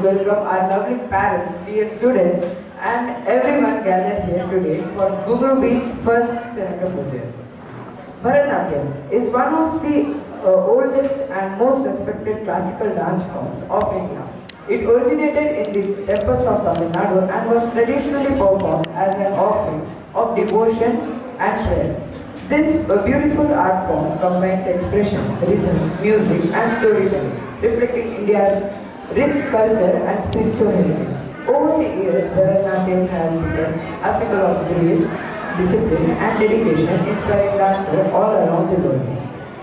Welcome our lovely parents, dear students, and everyone gathered here today for Guguru Beach's first Chanaka Puja. Bharatanatyam is one of the oldest and most respected classical dance forms of India. It originated in the temples of Tamil Nadu and was traditionally performed as an offering of devotion and prayer. This beautiful art form combines expression, rhythm, music, and storytelling, reflecting India's rich culture and spiritual heritage. Over the years, Bharatanatyam has become a symbol of grace, discipline, and dedication, inspiring dancers all around the world.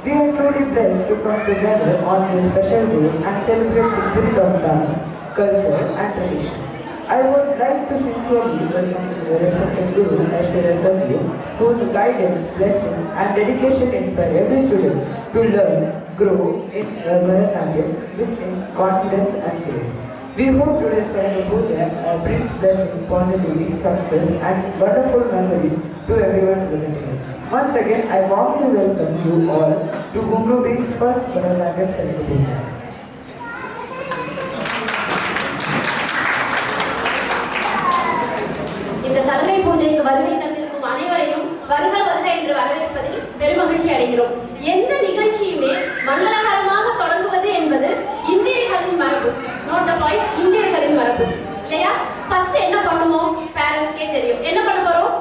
We are truly blessed to come together on this special day and celebrate the spirit of dance, culture, and tradition. I would like to sincerely welcome the respected Guru, Aishwarya Sadhya, whose guidance, blessing, and dedication inspire every student to learn, grow in Bharatanatyam with confidence and grace. We hope today's Chanaka Puja brings blessing, positivity, success, and wonderful memories to everyone present here. Once again, I warmly welcome you all to Guguru Beach's first Bharatanatyam Chanaka Puja. இந்த சலங்கை பூஜைக்கு வருகை தந்திருக்கும் அனைவரையும் வருக வருக என்று வரவேற்பதில் பெருமகிழ்ச்சி அடைகிறோம். எந்த நிகழ்ச்சியுமே மங்களகரமாக தொடங்குவது என்பது இந்தியர்களின் மரபு. நோட் த பாயிண்ட், இந்தியர்களின் மரபு இல்லையா? ஃபர்ஸ்ட் என்ன பண்ணுவோம்? பேரண்ட்ஸ்க்கே தெரியும். என்ன பண்ண போறோம்?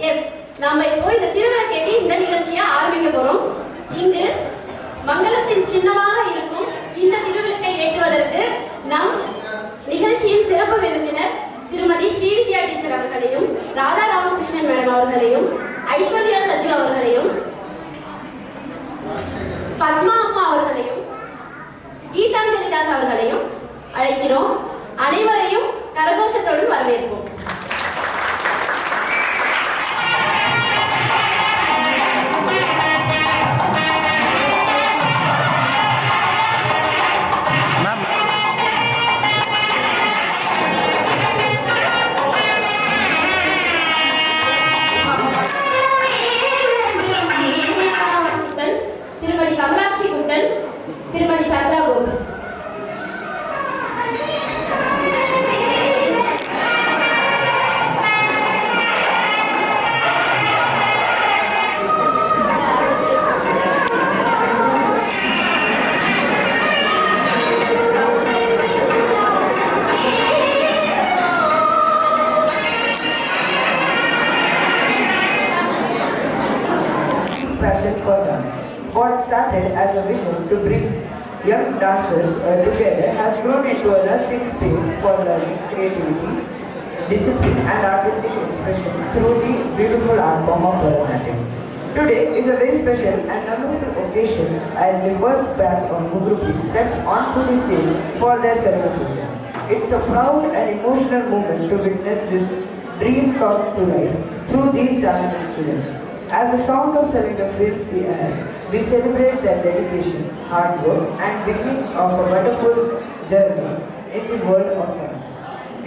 எஸ், நாம இப்போ இந்த திருவிளக்கேற்றி இந்த நிகழ்ச்சியை ஆரம்பிக்க போறோம். இங்கு மங்களத்தின் சின்னமாக இருக்கும் இந்த திருவிளக்கை ஏற்றுவதற்கு நம் நிகழ்ச்சியின் சிறப்பு விருந்தினர் திருமதி ஸ்ரீவித்யா டீச்சர் அவர்களையும், ராதா ராமகிருஷ்ணன் மேடம் அவர்களையும், ஐஸ்வர்யா சஜு அவர்களையும், பத்மா அம்மா அவர்களையும், கீதாஞ்சலி தாஸ் அவர்களையும் அழைக்கிறோம். அனைவரையும் கரகோஷத்துடன் வரவேற்போம். திருமதி கமலாட்சி குட்டன், திருமதி Chandra Gopi. Passion for dance. What started as a vision to bring young dancers together has grown into a nurturing space for learning, creativity, discipline, and artistic expression through the beautiful art form of Bharatanatyam. Today is a very special and memorable occasion as the first batch of Guguru Beach steps onto the stage for their Chanaka Puja. It's a proud and emotional moment to witness this dream come to life through these talented students. As the sound of Chanaka fills the air, we celebrate their dedication, hard work, and beginning of a wonderful journey in the world of dance.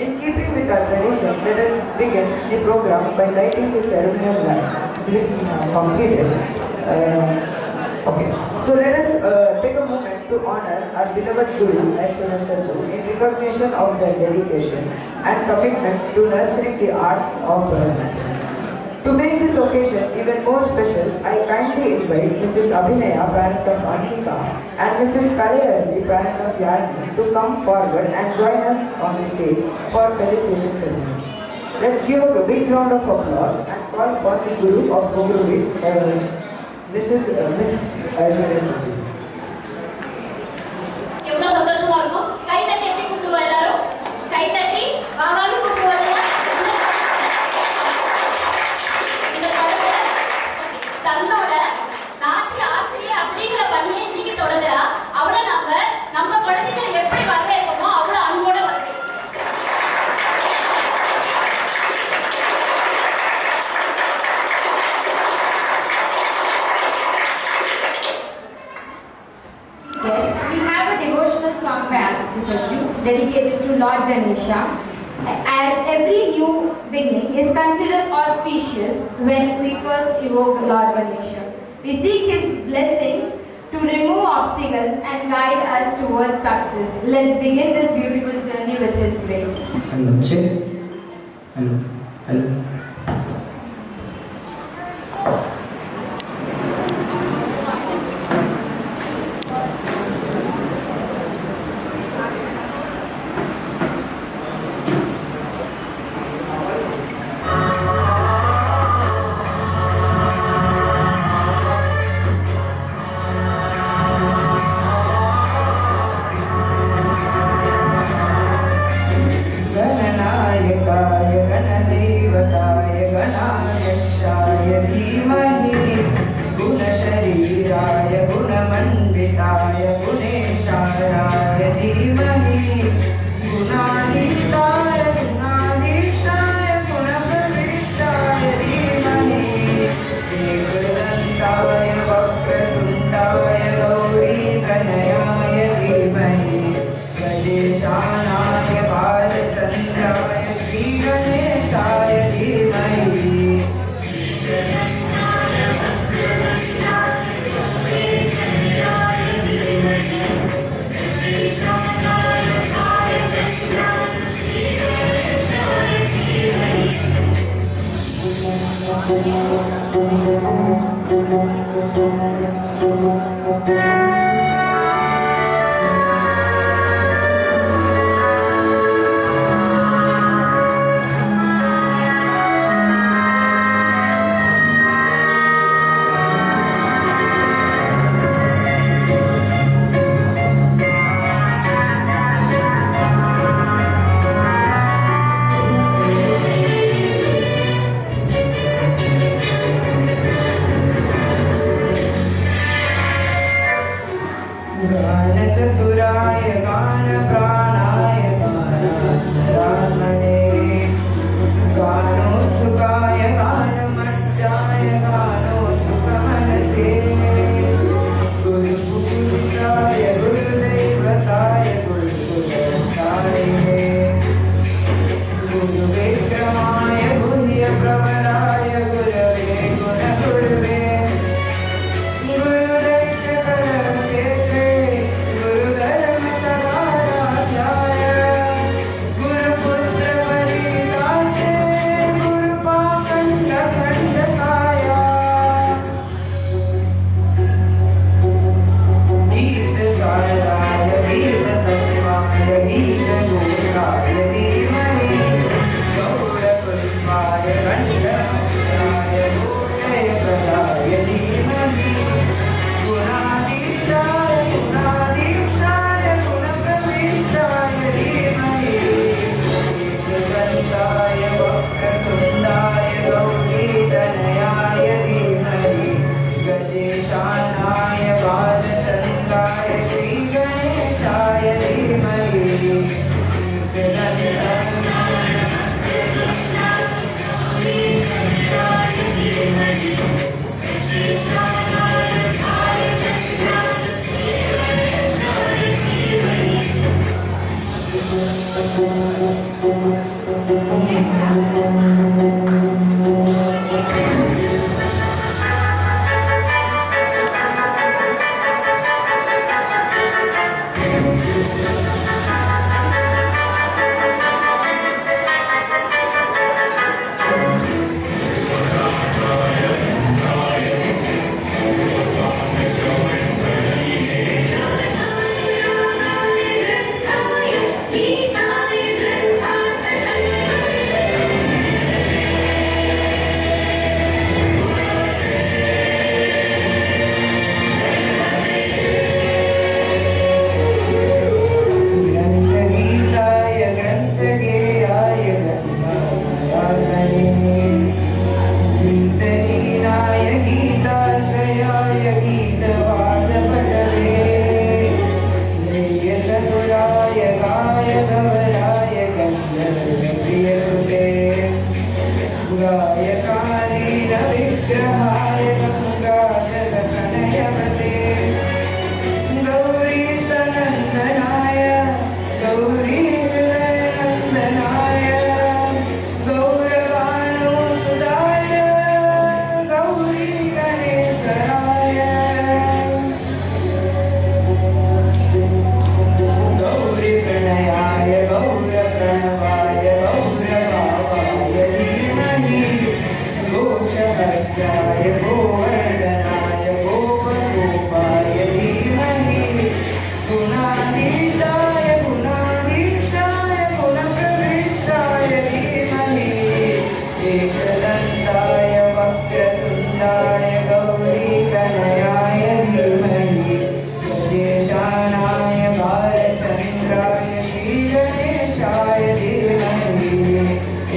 In keeping with our tradition, let us begin the program by lighting the ceremonial lamp, which we have completed. So let us take a moment to honor our beloved Guru, Aishwarya Sadhu, in recognition of their dedication and commitment to nurturing the art of Bharatanatyam. To make this occasion even more special, I kindly invite Mrs. Abhinaya, parent of Anika, and Mrs. Kalayarasi, parent of Yarni, to come forward and join us on the stage for felicitation ceremony. Let's give a big round of applause and call upon the Guru of Guguru Beach, Miss Aishwarya Sadhu. எவ்வளவு சந்தோஷமா இருக்கும். கை தட்டி எப்படி கூப்பிடுவோம்? எல்லாரும் கை தட்டி வாவான்னு கூப்பிடுவாங்க. இந்த Ganesha, as every new beginning is considered auspicious when we first evoke Lord Ganesha. We seek his blessings to remove obstacles and guide us towards success. Let's begin this beautiful journey with his grace. Hello, check. Hello, hello.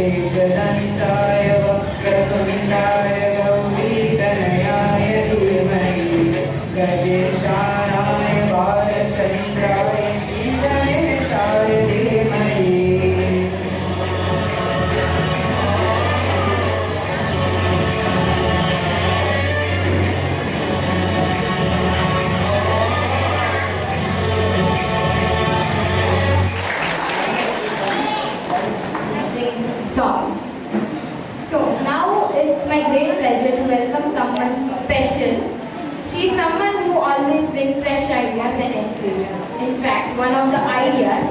एकदन्ताय वक्रतुण्डाय गौरीतनयाय धीमहि गजेशानाय बालचन्द्राय श्रीगणेशाय धीमहि song. So now it's my great pleasure to welcome someone special. She is someone who always brings fresh ideas and encouragement. In fact, one of the ideas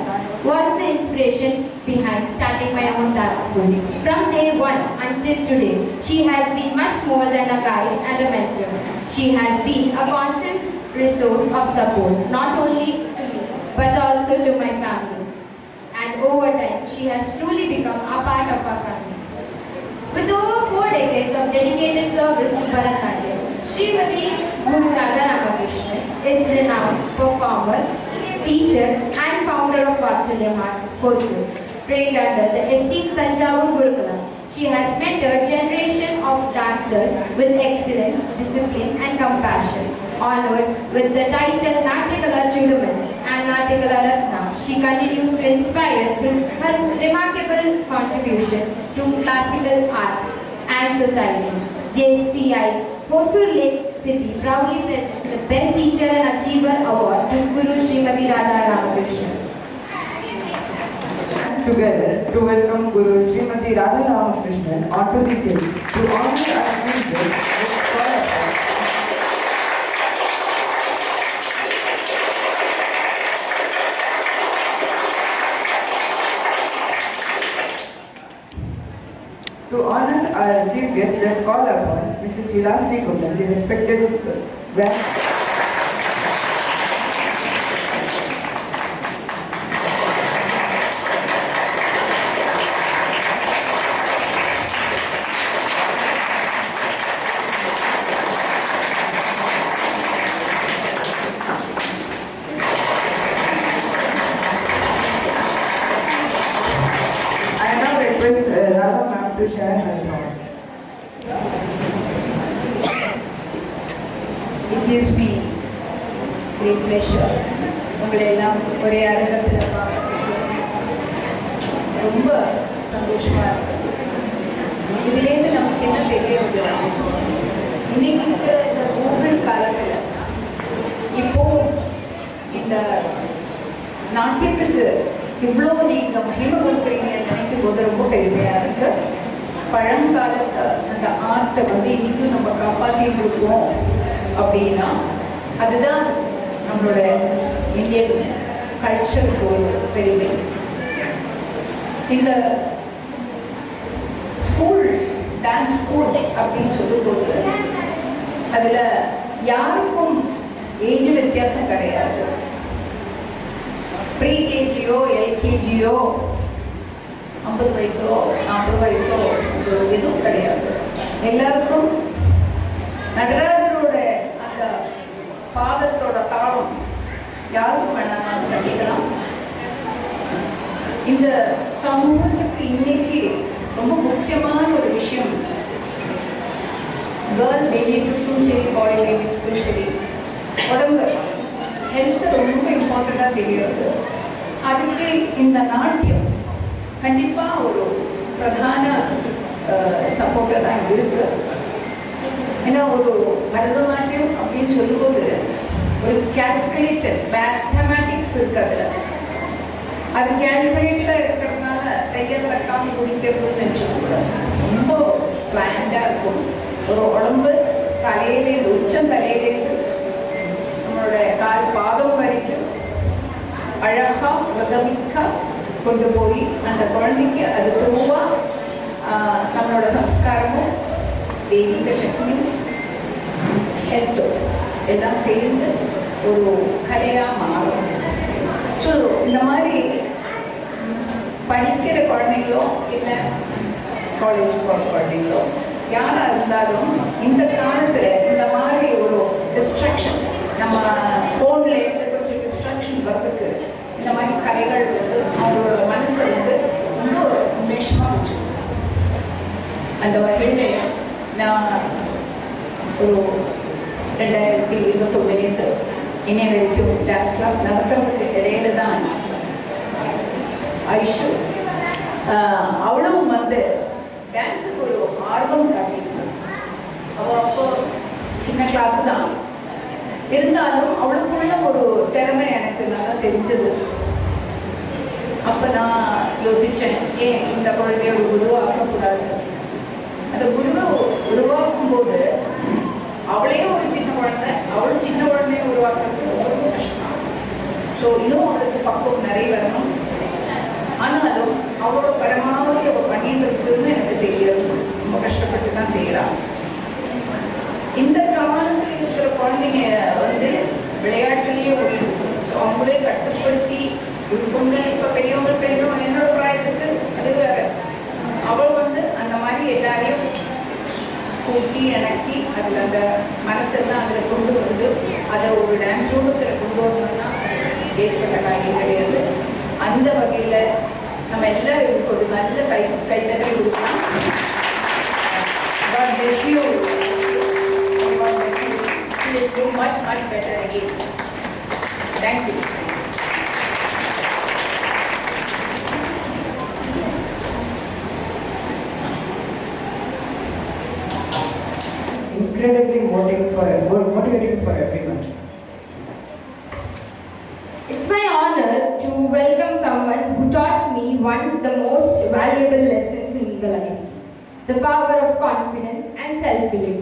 was the inspiration behind starting my own dance school. From day one until today, she has been much more than a guide and a mentor. She has been a constant resource of support, not only to me, but also to my family. And over time, she has truly become a part of our family. With over 4 decades of dedicated service to Bharatanatyam, Srimati Guru Radha Ramakrishnan is a renowned performer, teacher and founder of Vatsalyam Arts, Hosur, trained under the esteemed Tanjavur Gurukulam. She has mentored generation of dancers with excellence, discipline and compassion. Honored with the title Natyakala Chudamani and Natyakala Ratna, she continues to inspire through her remarkable contribution to classical arts and society. JCI Hosur Lake City proudly presents the Best Teacher and Achiever Award to Guru Srimati Radha Ramakrishnan. Together to welcome Guru Srimati Radha Ramakrishnan onto the stage to honor our teachers. To honor our chief guest, let's call upon Mrs. Vilasini Kundan, the respected grand. I now request Radha ma'am to share her thoughts. It gives me great pleasure. உங்களை எல்லாம் ஒரே அரங்கத்தில் பார்க்கறதுக்கு ரொம்ப சந்தோஷமா இருக்கு. இதுலேருந்து நமக்கு என்ன தெரியுது, இன்னைக்கு இருக்கிற இந்த கோவிட் காலத்தில் இப்போ இந்த நாட்டியத்துக்கு இவ்வளோ நீங்கள் மகிமை கொடுக்குறீங்கன்னு நினைக்கும் போது ரொம்ப பெருமையாக இருக்கு. பழங்காலத்தை அந்த ஆர்ட்டை இன்னைக்கும் நம்ம காப்பாற்றிட்டு இருக்கோம் அப்படின்னா அதுதான் நம்மளோட இந்தியன் கல்ச்சருக்கு ஒரு பெருமை. இந்த ஸ்கூல் டான்ஸ் ஸ்கூல் அப்படின்னு சொல்லும்போது அதில் யாருக்கும் ஏஜ் வித்தியாசம் கிடையாது. ப்ரீ கேஜியோ எல்கேஜியோ 50 வயசோ 40 வயசோ எதுவும் கிடையாது. எல்லாருக்கும் நடராஜரோட அந்த பாதத்தோட தாளம் யாருக்கும் வேணாலும் கட்டிக்கலாம். இந்த சமூகத்துக்கு இன்னைக்கு ரொம்ப முக்கியமான ஒரு விஷயம், கேர்ள் பேபிஸுக்கும் சரி பாய் பேபிஸுக்கும் சரி உடம்பு ஹெல்த் ரொம்ப இம்பார்ட்டண்ட்டாக தெரிகிறது. அதுக்கு இந்த நாட்டியம் கண்டிப்பாக ஒரு பிரதான சப்போர்ட்டாக தான் இருக்கு. ஏன்னா ஒரு பரதநாட்டியம் அப்படின்னு சொல்லும்போது ஒரு கேல்குலேட்டட் மேத்தமேட்டிக்ஸ் இருக்கு. அதில் அது கேல்குலேட்டாக இருக்கிறதுனால தையல் கட்டாமல் குதிக்கிறதுன்னு நினச்சக்கூடாது. ரொம்ப பிளான்டாக இருக்கும். ஒரு உடம்பு தலையிலேருந்து உச்சம் தலையிலேருந்து நம்மளோட கால் பாதம் வரைக்கும் அழகாக உதவிக்கா கொண்டு போய் அந்த குழந்தைக்கு அது துருவா நம்மளோட சம்ஸ்காரமும் தெய்வீக சக்தியும் ஹெல்த்தும் எல்லாம் சேர்ந்து ஒரு கலையாக மாறும். ஸோ இந்த மாதிரி படிக்கிற குழந்தைங்களோ இல்லை காலேஜ் போகிற குழந்தைங்களோ யாராக இருந்தாலும் இந்த காலத்தில் இந்த மாதிரி ஒரு டிஸ்ட்ராக்ஷன், நம்ம ஃபோன்லேருந்து கொஞ்சம் டிஸ்ட்ராக்ஷன் வர்றதுக்கு இந்த மாதிரி கலைகள் அவங்களோட மனசை ரொம்ப உண்மேஷமாக வச்சுக்கணும். அந்த வகையில் நான் ஒரு 2021 இனி வரைக்கும் டான்ஸ் கிளாஸ் நடத்துறதுக்கு இடையில தான் ஐஷு அவளும் வந்து டான்ஸுக்கு ஒரு ஆர்வம் காட்டியிருந்தாள். அவள் அப்போ சின்ன கிளாஸ் தான் இருந்தாலும் அவளுக்குள்ள ஒரு திறமை எனக்கு நல்லா தெரிஞ்சது. அப்போ நான் யோசித்தேன், ஏன் இந்த குழந்தைய ஒரு குருவாக்கக்கூடாது. அந்த குருவை உருவாக்கும் போது அவளே ஒரு சின்ன குழந்தை, அவள் சின்ன குழந்தைய உருவாக்குறது ரொம்ப கஷ்டம். ஸோ இன்னும் அவளுக்கு பக்குவம் நிறைய வரணும். ஆனாலும் அவளோட பரமாவதி அவள் பண்ணிட்டு இருக்குதுன்னு எனக்கு தெரியாது. ரொம்ப கஷ்டப்பட்டு தான் செய்கிறாள். இந்த காலத்தில் இருக்கிற குழந்தைங்க வந்து விளையாட்டுலேயே முடியும். ஸோ அவங்களே கட்டுப்படுத்தி பொண்ணு இப்போ பெரியவங்க என்னோட பிராயத்துக்கு அது வேற. அவள் வந்து அந்த மாதிரி எல்லாரையும் கூட்டி இணக்கி அதில் அந்த மனசெல்லாம் அதில் கொண்டு வந்து அதை ஒரு டான்ஸ் ரூபத்தில் கொண்டு வரணும்னா வேஸ்ட்பட்ட காரியம் கிடையாது. அந்த வகையில் நம்ம எல்லாரும் ஒரு நல்ல கைத்தட்டல் கொடுக்கலாம். God bless you. God bless you. You will do much better again. Thank you. Incredibly motivating for everyone. It's my honor to welcome someone who taught me once the most valuable lessons in the life, the power of confidence and self-belief.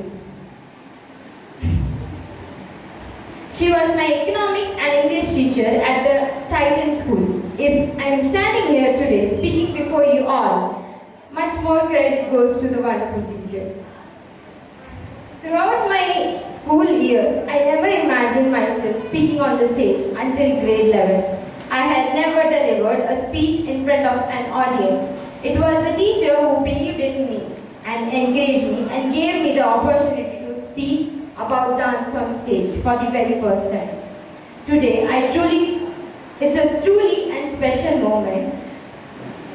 She was my economics and English teacher at the Titan School. If I am standing here today speaking before you all, much more credit goes to the wonderful teacher. Throughout my school years, I never imagined myself speaking on the stage until grade 11. I had never delivered a speech in front of an audience. It was the teacher who believed in me and encouraged me and gave me the opportunity to speak about dance on stage for the very first time. Today, it's a truly and special moment.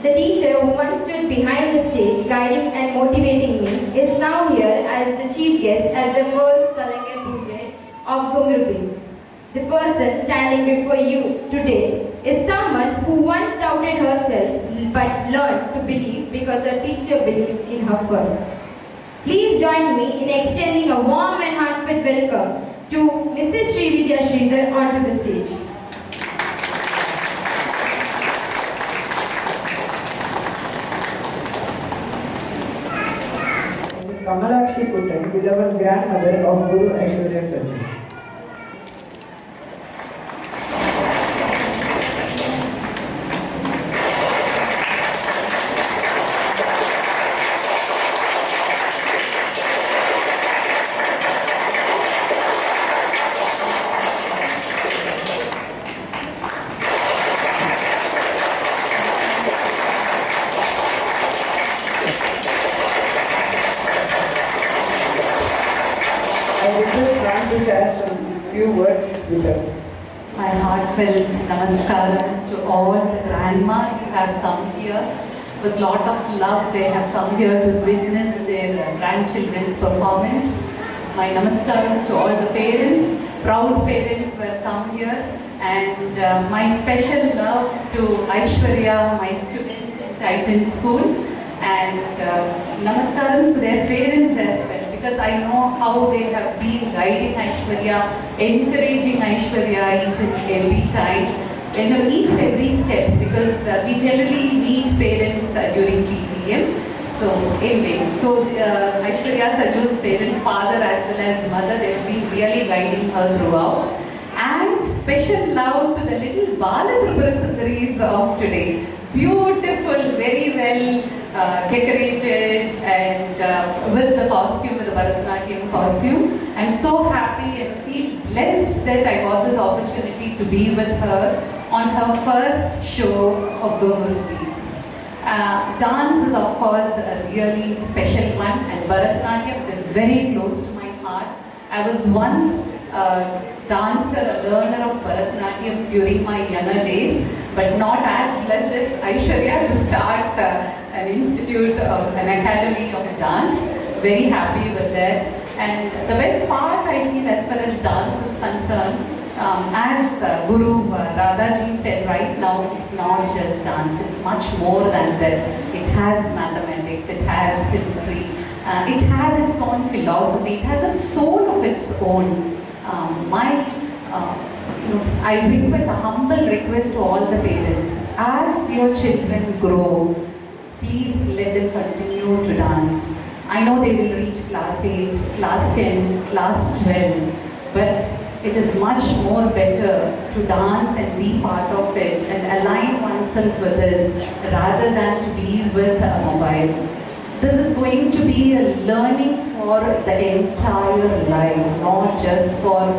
The teacher who once stood behind the stage guiding and motivating me is now here as the chief guest at the first Salanga Puja of Gungur Beats. The person standing before you today is someone who once doubted herself but learned to believe because her teacher believed in her first. Please join me in extending a warm and heartfelt welcome to Mrs. Srividya Sridhar onto the stage. Kamalakshi Kuttan, beloved grandmother of Guru Aishwarya Sajjan. I request Ram to share some few words with us. My heartfelt namaskaras to all the grandmas who have come here. With lot of love, they have come here to witness their grandchildren's performance. My namaskaras to all the parents, proud parents who have come here. And my special love to Aishwarya, my student in Titan School. And namaskaras to their parents as well, because I know how they have been guiding Aishwarya, encouraging Aishwarya each and every time, in each and every step, because we generally meet parents during PTM. So anyway, Aishwarya Sajju's parents, father as well as mother, they have been really guiding her throughout. And special love to the little Bala Tripura Sundaris of today. Beautiful, very well decorated, and with the costume, with the Bharatanatyam costume. I'm so happy and feel blessed that I got this opportunity to be with her on her first show of Gungur Beats. Dance is of course a really special one, and Bharatanatyam is very close to my heart. I was once a dancer, a learner of Bharatanatyam during my younger days, but not as blessed as Aishwarya to start an institute, an an academy of dance. Very happy with that. And the best part I feel as far as dance is concerned, as Guru Radhaji said right now, it's not just dance, it's much more than that. It has mathematics, it has history, it has its own philosophy, it has a soul of its own. I request, a humble request to all the parents, as your children grow, please let them continue to dance. I know they will reach class 8, class 10, class 12, but it is much more better to dance and be part of it and align oneself with it rather than to be with a mobile. This is going to be a learning for the entire life, not just for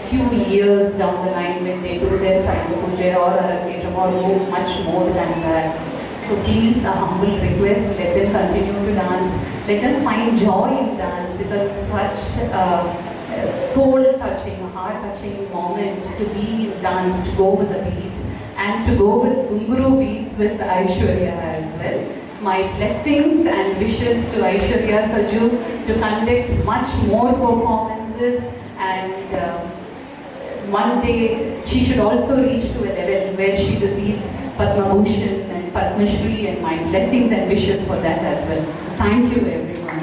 few years down the line when they do their Saiva Puja or Arangetram or much more than that. So please, a humble request, let them continue to dance, let them find joy in dance, because it's such a soul-touching, heart-touching moment to be in dance, to go with the beats and to go with Gunguru beats with Aishwarya as well. My blessings and wishes to Aishwarya Saju to conduct much more performances, and one day she should also reach to a level where she receives Padma Bhushan and Padma Shri, and my blessings and wishes for that as well. Thank you everyone.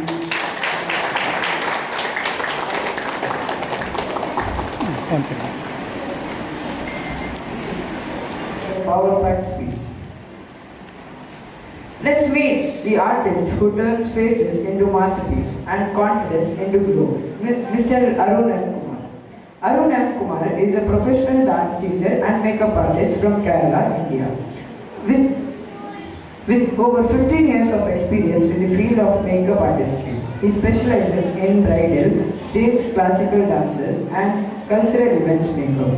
One second. Power-packed speech. Let's meet the artist who turns faces into masterpiece and confidence into glow, Mr. Arun M. Kumar. Arun M. Kumar is a professional dance teacher and makeup artist from Kerala, India. With over 15 years of experience in the field of makeup artistry, he specializes in bridal, stage classical dances and cultural events makeup,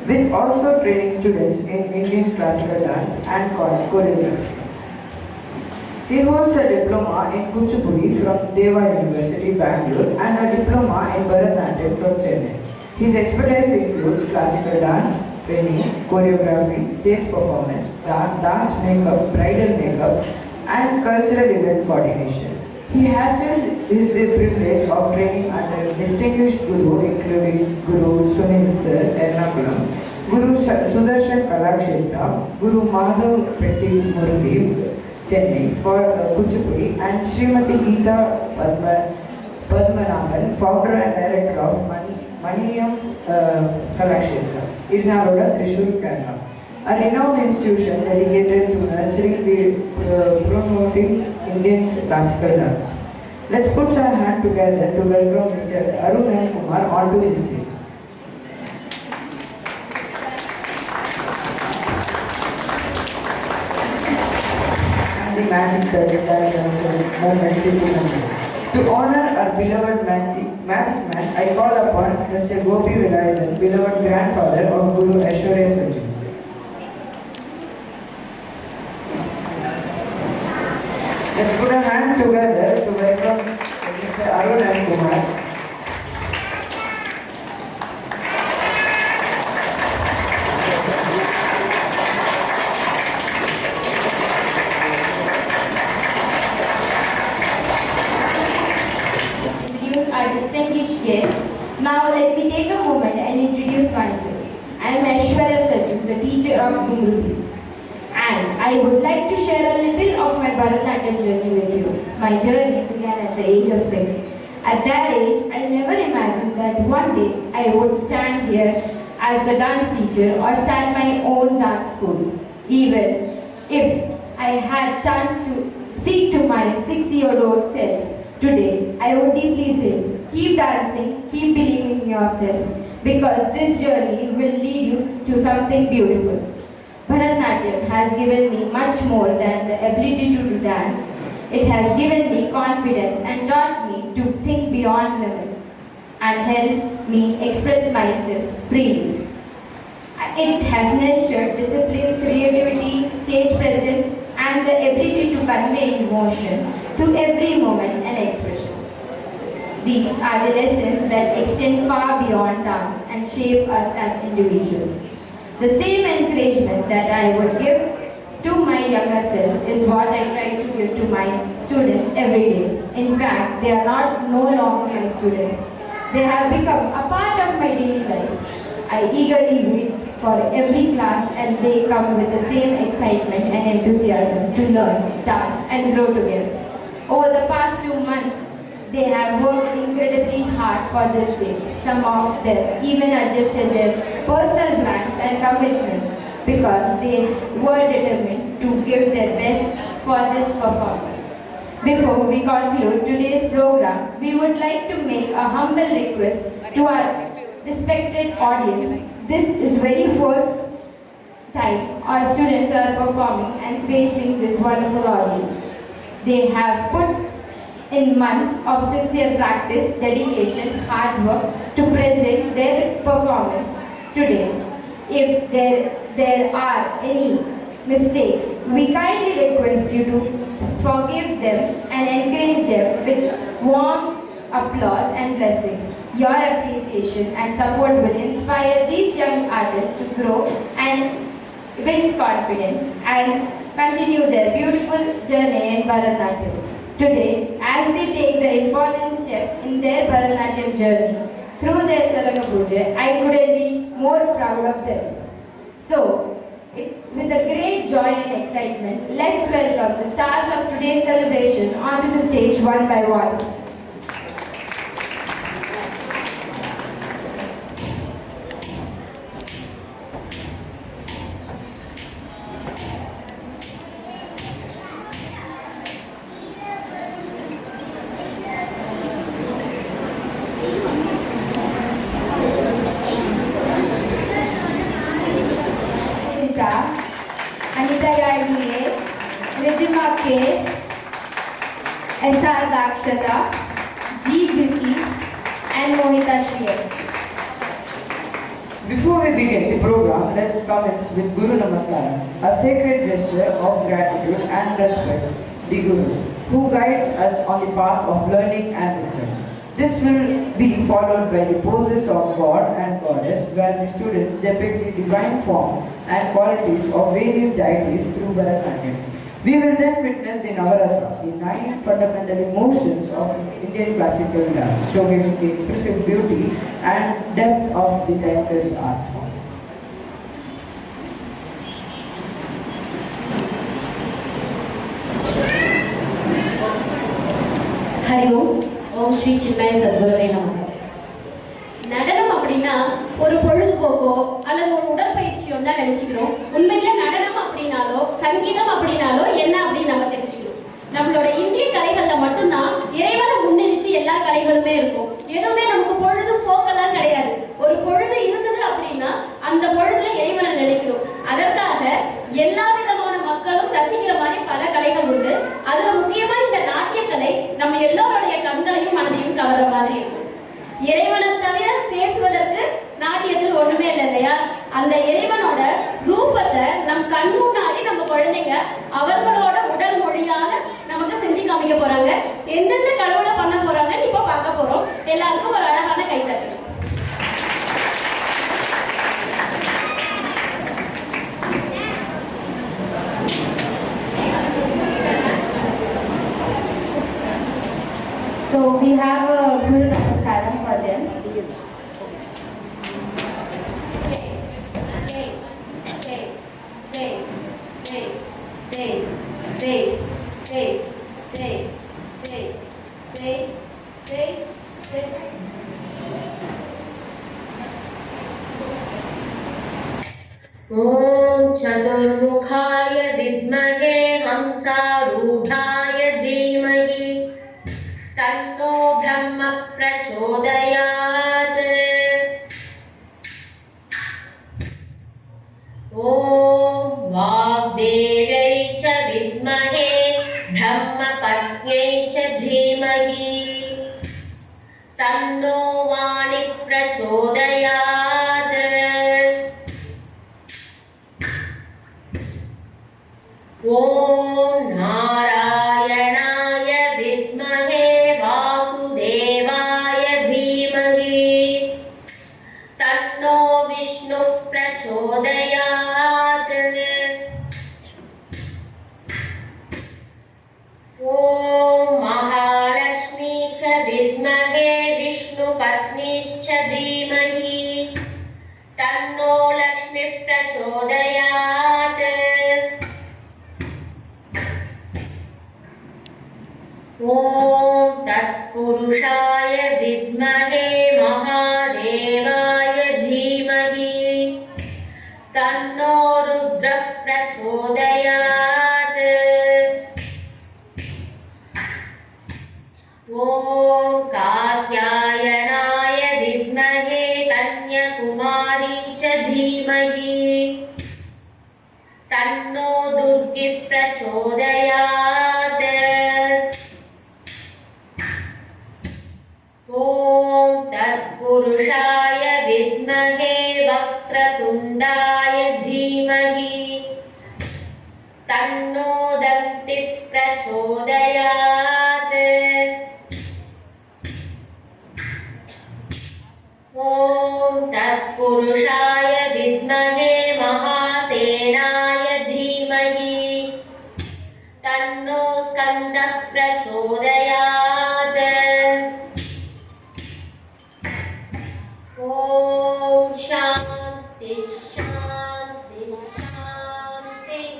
with also training students in Indian classical dance and choreography. He holds a diploma in Kuchipudi from Deva University, Bangalore, and a diploma in Bharatanatyam from Chennai. His expertise includes classical dance, training, choreography, stage performance, dance makeup, bridal makeup, and cultural event coordination. He has the privilege of training under distinguished guru, including Guru Sunil Sir, Ernakulam, Guru Sudarshan Kalakshetra, Guru Madhav Petti Murthy, Chennai for Kuchipudi, and Srimati Geeta Padmanabhan, founder and director of Maniyam Kalakshetra, Irnaroda, Thrissur, Kerala. A renowned institution dedicated to nurturing the promoting Indian classical dance. Let's put our hand together to welcome Mr. Arun M. Kumar onto his stage. And the magic touch that turns moments into memories. To honor our beloved magic man, I call upon Mr. Gopi Vilayan, beloved grandfather of Guru Aishwarya Saju. Let's put our hands together to welcome Mr. Arun M. Kumar. Introduce our distinguished guest. Now let me take a moment and introduce myself. I am Aishwarya Saju, the teacher of Gunguru Beats. And I would like to share a little of my Bharatanatyam journey with you. My journey began at the age of 6. At that age, I never imagined that one day I would stand here as a dance teacher or start my own dance school. Even if I had chance to speak to my 6-year-old self today, I would deeply say, keep dancing, keep believing in yourself, because this journey will lead you to something beautiful. Bharatanatyam has given me much more than the ability to do dance. It has given me confidence and taught me to think beyond limits and helped me express myself freely. It has nurtured discipline, creativity, stage presence, and the ability to convey emotion through every moment and expression. These are the lessons that extend far beyond dance and shape us as individuals. The same encouragement that I would give to my younger self is what I try to give to my students every day. In fact, they are not no longer my students. They have become a part of my daily life. I eagerly wait for every class and they come with the same excitement and enthusiasm to learn, dance and grow together. Over the past 2 months, they have worked incredibly hard for this day. Some of them even adjusted their personal plans and commitments because they were determined to give their best for this performance. Before we conclude today's program, we would like to make a humble request to our respected audience. This is very first time our students are performing and facing this wonderful audience. They have put in months of sincere practice, dedication, hard work to present their performance today. If there are any mistakes, we kindly request you to forgive them and encourage them with warm applause and blessings. Your appreciation and support will inspire these young artists to grow and build confidence and continue their beautiful journey in Bharatanatyam. Today, as they take the important step in their Bharatanatyam journey through their Saranga Puja, I couldn't be more proud of them. So, with a great joy and excitement, let's welcome the stars of today's celebration onto the stage one by one. Anita Yardiye, Rijima K, S.R. Dakshata, G. Beauty, and Mohita Shriyas. Before we begin the program, let's commence with Guru Namaskaram, a sacred gesture of gratitude and respect, the Guru, who guides us on the path of learning and wisdom. This will be followed by the poses of God and Goddess, where the students depict the divine form and qualities of various deities through Bharatanatyam. We will then witness the Navarasa, the 9 fundamental emotions of Indian classical dance, showcasing the expressive beauty and depth of the timeless art form. Hari Om. ஓம் ஸ்ரீ சின்மய சத்குருவே நமக. நடனம் அப்படின்னா ஒரு பொழுதுபோக்கோ அல்லது ஒரு உடற்பயிற்சியோ தான் நினைச்சுக்கிறோம். உண்மையில நடனம் அப்படின்னாலோ சங்கீதம் அப்படின்னாலோ என்ன அப்படின்னு நம்ம தெரிஞ்சுக்கணும். நம்மளோட இந்திய கலைகள்ல மட்டும்தான் இறைவனை முன்னிறுத்தி எல்லா கலைகளுமே இருக்கும். எதுவுமே நமக்கு பொழுது போக்கெல்லாம் கிடையாது. ஒரு பொழுது இருந்தது அப்படின்னா அந்த பொழுதுல இறைவனை நினைக்கணும். அதற்காக எல்லா விதமான மக்களும் ரசிக்கிற மாதிரி பல கலைகள் உண்டு. அதுல முக்கியமா இந்த நாட்டிய கலை நம்ம எல்லோருடைய கண்களையும் மனதையும் கவர்ற மாதிரி இருக்கும். இறைவனை தவிர பேசுவதற்கு நாட்டியத்தில் ஒண்ணுமே இல்லை இல்லையா? அந்த இறைவனோட ரூபத்தை நம் கண் முன்னாடி நம்ம குழந்தைங்க அவர்களோட உடல் மொழியால நமக்கு செஞ்சு காமிக்க போறாங்க. எந்தெந்த கடவுளை பண்ண போறாங்கன்னு இப்ப பார்க்க போறோம். எல்லாருக்கும் ஒரு அழகான கைத்தட்டு. So we have a Guru Namaskaram for them. ॐ चतुर्मुखाय विद्महे हंसारूढाय धीमहि तन्नो ब्रह्म प्रचोदयात्। ॐ वाग्देव्यै च विद्महे ब्रह्मपत्न्यै च धीमहि तन्नो वाणी प्रचोदयात्। ॐ नारायणाय विद्महे वासुदेवाय धीमहि तन्नो विष्णुः प्रचोदयात्। ॐ तत्पुरुषाय विद्महे महादेवाय धीमहि तन्नो रुद्रः प्रचोदयात्। ॐ कात्यायनाय विद्महे कन्याकुमारी च धीमहि तन्नो दुर्गिः प्रचोदयात्। ॐ तत्पुरुषाय विद्महे वक्रतुण्डाय धीमहि तन्नो दन्तिः प्रचोदयात्। ॐ तत्पुरुषाय विद्महे महासेनाय धीमहि तन्नो स्कन्दः प्रचोदयात्। ॐ शान्ति शान्ति शान्तिः।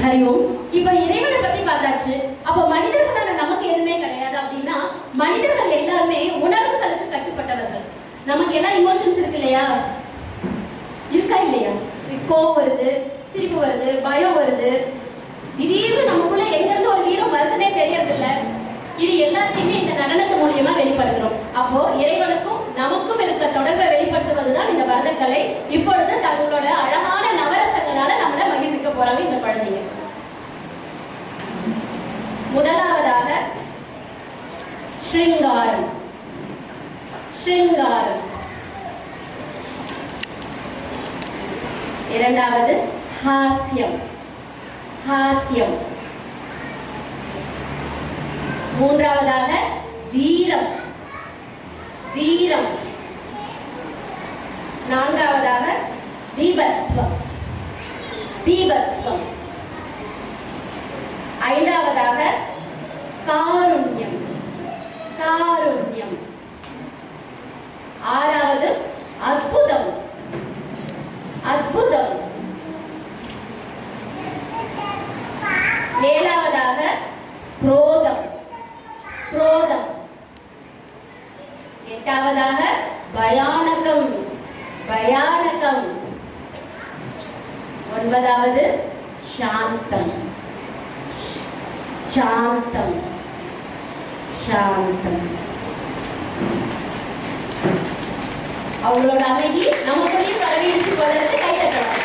ஹரிஓம். இப்ப இறைவனை பத்தி பார்த்தாச்சு. அப்ப மனிதர்களான நமக்கு எதுவுமே கிடையாது அப்படின்னா மனிதர்கள் எல்லாருமே உணர்வுகளுக்கு கட்டுப்பட்டவர்கள். நமக்கு எல்லாம் இமோஷன்ஸ் இருக்கு இல்லையா? இருக்கா இல்லையா? கோபம் வருது, சிரிப்பு வருது, பயம் வருது, திடீர்னு நமக்குள்ள எங்க இருந்து ஒரு வீரம் வருதுன்னே தெரியறது இல்ல. இது எல்லாத்தையுமே இந்த நடனத்து மூலியமா வெளிப்படுத்துறோம். அப்போ இறைவனுக்கும் நமக்கும் இருக்க தொடர்பை வெளிப்படுத்துவதுதான் இந்த பரதக்கலை. இப்பொழுது தங்களோட அழகான நவரசங்களால நம்மள மகிழ்விக்க போறாங்க இந்த குழந்தைங்க. முதலாவதாக ஸ்ருங்காரம். ஸ்ருங்காரம். இரண்டாவது ஹாஸ்யம். ஹாஸ்யம். மூன்றாவதாக வீரம். வீரம். நான்காவதாக பீபத்ஸ்வம். பீபத்ஸ்வம். ஐந்தாவதாக காருண்யம். காருண்யம். ஆறாவது அற்புதம். அற்புதம். ஏழாவதாக குரோதம். குரோதம். எட்டாவதாக பயானகம். பயானகம். ஒன்பதாவது சாந்தம். சாந்தம். சாந்தம். அவங்களோட அமைதி நமக்குள்ளேயும் பரவிடுச்சு போறது. கைதட்டலாம்.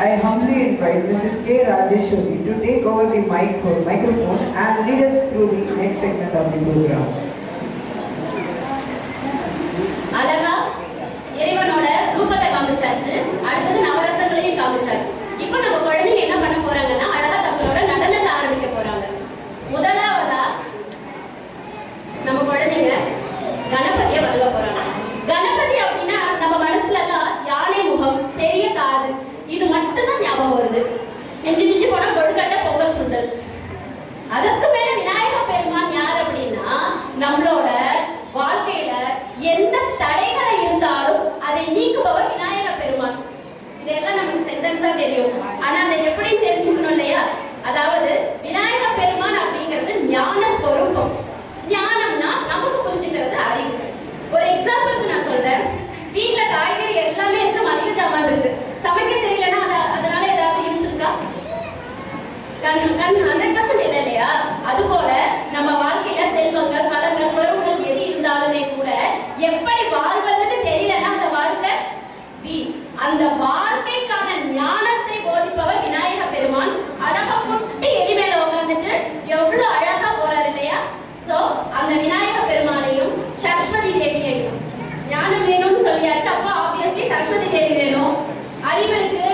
I humbly invite Mrs. K. Rajeshwari to take over the microphone and lead us through the next segment of the program. அழகா இறைவனோட ரூபத்தை காமிச்சாச்சு, அடுத்தது நவரசங்களையும் காமிச்சாச்சு. இப்ப நம்ம குழந்தைங்க என்ன பண்ண போறாங்கன்னா அழகா தங்களோட நடனத்தை ஆரம்பிக்க போறாங்க. முதலாவதா நம்ம குழந்தைங்க கணபதியை வணங்க போறாங்க. கணபதி அப்படின்னா நம்ம மனசுல எல்லாம் யானை முகம், பெரிய காது, இது மட்டும்தான் ஞாபகம் வருது. மிஞ்சி மிஞ்சி போனா கொழுக்கட்டை, பொங்கல், சுண்டல். அதற்கு மேல விநாயக பெருமான் யார் அப்படின்னா நம்மளோட வாழ்க்கையில எந்த தடைகளை இருந்தாலும் அதை நீக்குபவர் விநாயக பெருமான். இதெல்லாம் நமக்கு சென்டென்ஸா தெரியும். ஆனா அதை எப்படி தெரிஞ்சுக்கணும் இல்லையா? அதாவது விநாயக பெருமான் அப்படிங்கிறது ஞான ஸ்வரூபம். ஞானம்னா நமக்கு புரிஞ்சுக்கிறது அறிவு. ஒரு எக்ஸாம்பிளுக்கு நான் சொல்றேன். வீட்டுல காய்கறி எல்லாமே இருக்கு, மளிகை சாமான் இருக்கு. சமைக்க தெரியலன்னா அதனால ஏதாவது யூஸ் இருக்கா? 100% இல்லை இல்லையா? அது போல நம்ம வாழ்க்கையில செல்வங்கள், வளங்கள், பொருள்கள் எது இருந்தாலுமே கூட எப்படி வாழ்வதுன்னு தெரியலன்னா அந்த வாழ்க்கை வீண். அந்த வாழ்க்கைக்கான ஞானத்தை போதிப்பவர் விநாயக பெருமான். அழகா குட்டி எலி மேல உட்கார்ந்துட்டு எவ்வளவு அழகா போறாரு இல்லையா? சோ அந்த விநாயக பெருமானையும் சரஸ்வதி தேவியையும் ஞானம் வேணும்னு சொல்லியாச்சு. அப்ப ஆப்வியஸ்லி சரஸ்வதி தேவி வேணும். அறிவு இருக்கு,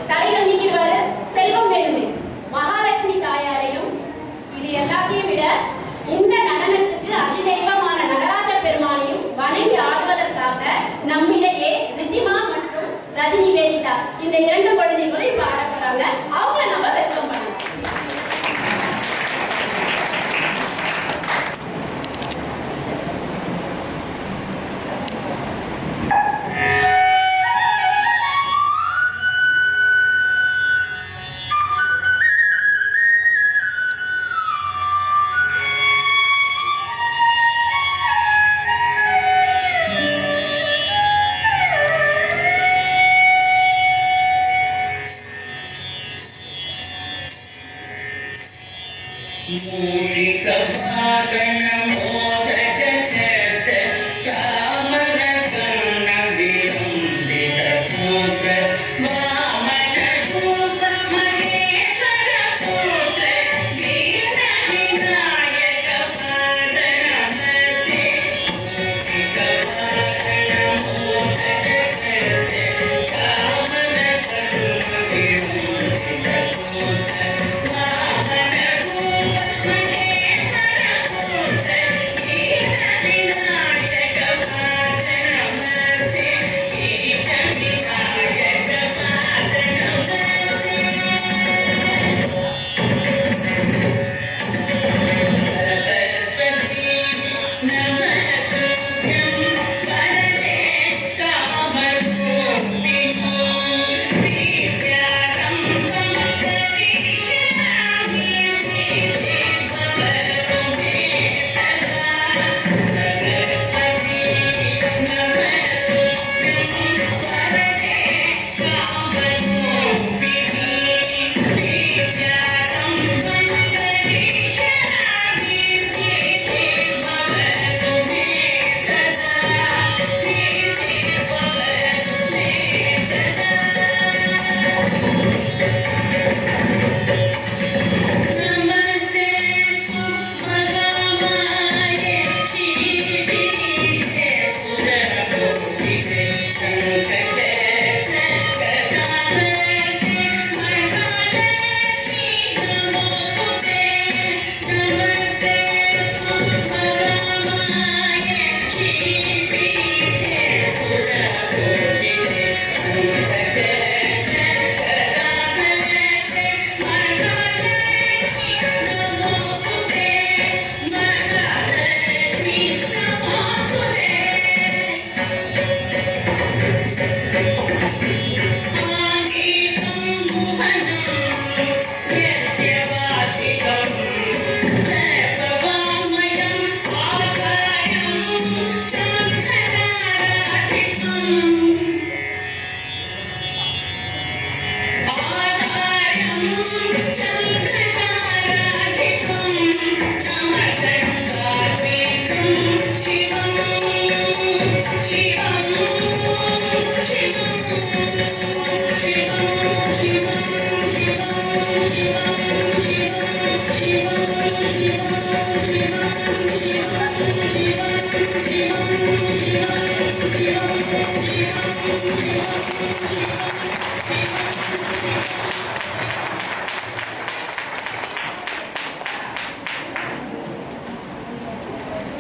தடைகள் நீக்கிடுவாரு. செல்வம் வேணுமே, மகாலட்சுமி தாயாரையும். இது எல்லாத்தையும் விட இந்த நடனத்துக்கு அதிதெய்வமான நடராஜ பெருமானையும் வணங்கி ஆடுவதற்காக நம்மிடையே ரித்திமா மற்றும் ரதி நிவேதிதா இந்த இரண்டு குழந்தைகளும் இப்ப ஆட போறாங்க. அவங்கள நம்ம வெல்கம் பண்ணலாம்.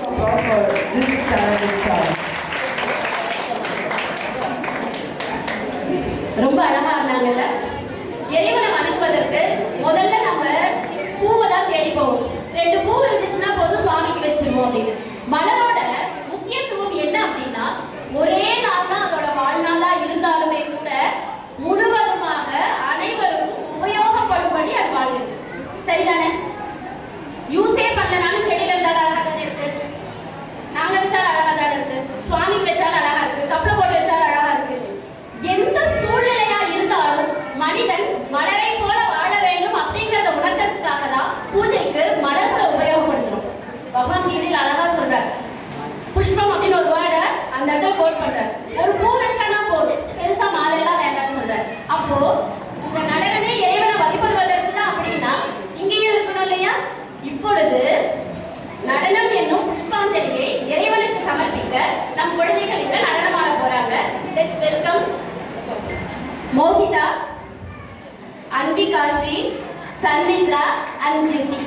Applause for this talented star. ரொம்ப அழகா இருந்தாங்கல்ல. இறைவனை வணங்குவதற்கு முதல்ல நம்ம பூவை தான் தேடி போவோம். 2 பூ இருந்துச்சுன்னா போதும் சுவாமிக்கு வச்சிருவோம் அப்படின்னு. மலரோட முக்கியத்துவம் என்ன அப்படின்னா ஒரே நாள் தான் அதோட வாழ்நாளா இருந்தாலுமே கூட முழுவதுமாக அனைவருக்கும் உபயோகப்படும்படி அது வாழ்கிறது. சரிதானே? யூஸே பண்ணலனாலும் செடிகள் தான் அழகா தானே இருக்கு. நாங்க வச்சாலும் அழகா தானே இருக்கு. சுவாமிக்கு வச்சாலும் அழகா இருக்கு. கப்பலை போட்டு வச்சாலும் அழகா இருக்கு. எந்த சூழ்நிலையா இருந்தாலும் மனிதன் மலரை போல வாழ வேண்டும் அப்படிங்கறத உணர்ந்ததுக்காக தான் பூஜைக்கு மலர்களை உபயோகப்படுத்துறோம். பகவான் கீதையில் அழகா சொல்றார். புஷ்பம் அப்படின்னு ஒரு வேர்டை அந்த இடத்துல கோட் பண்றாரு. ஒரு பூ வச்சானா போதும், பெருசா மாலை எல்லாம் வேண்டாம்னு சொல்றாரு. அப்போ இந்த நடனமே இறைவனை வழிபடுவதற்கு தான் அப்படின்னா இங்கேயும் இருக்கணும் இல்லையா? இப்பொழுது நடனம் என்னும் புஷ்பாஞ்சலியை இறைவனுக்கு சமர்ப்பிக்க நம் குழந்தைகள் இங்க நடனமாட போறாங்க. Let's welcome Mohita, Anbika Sri, Sanmitra and beauty.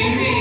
Thank you.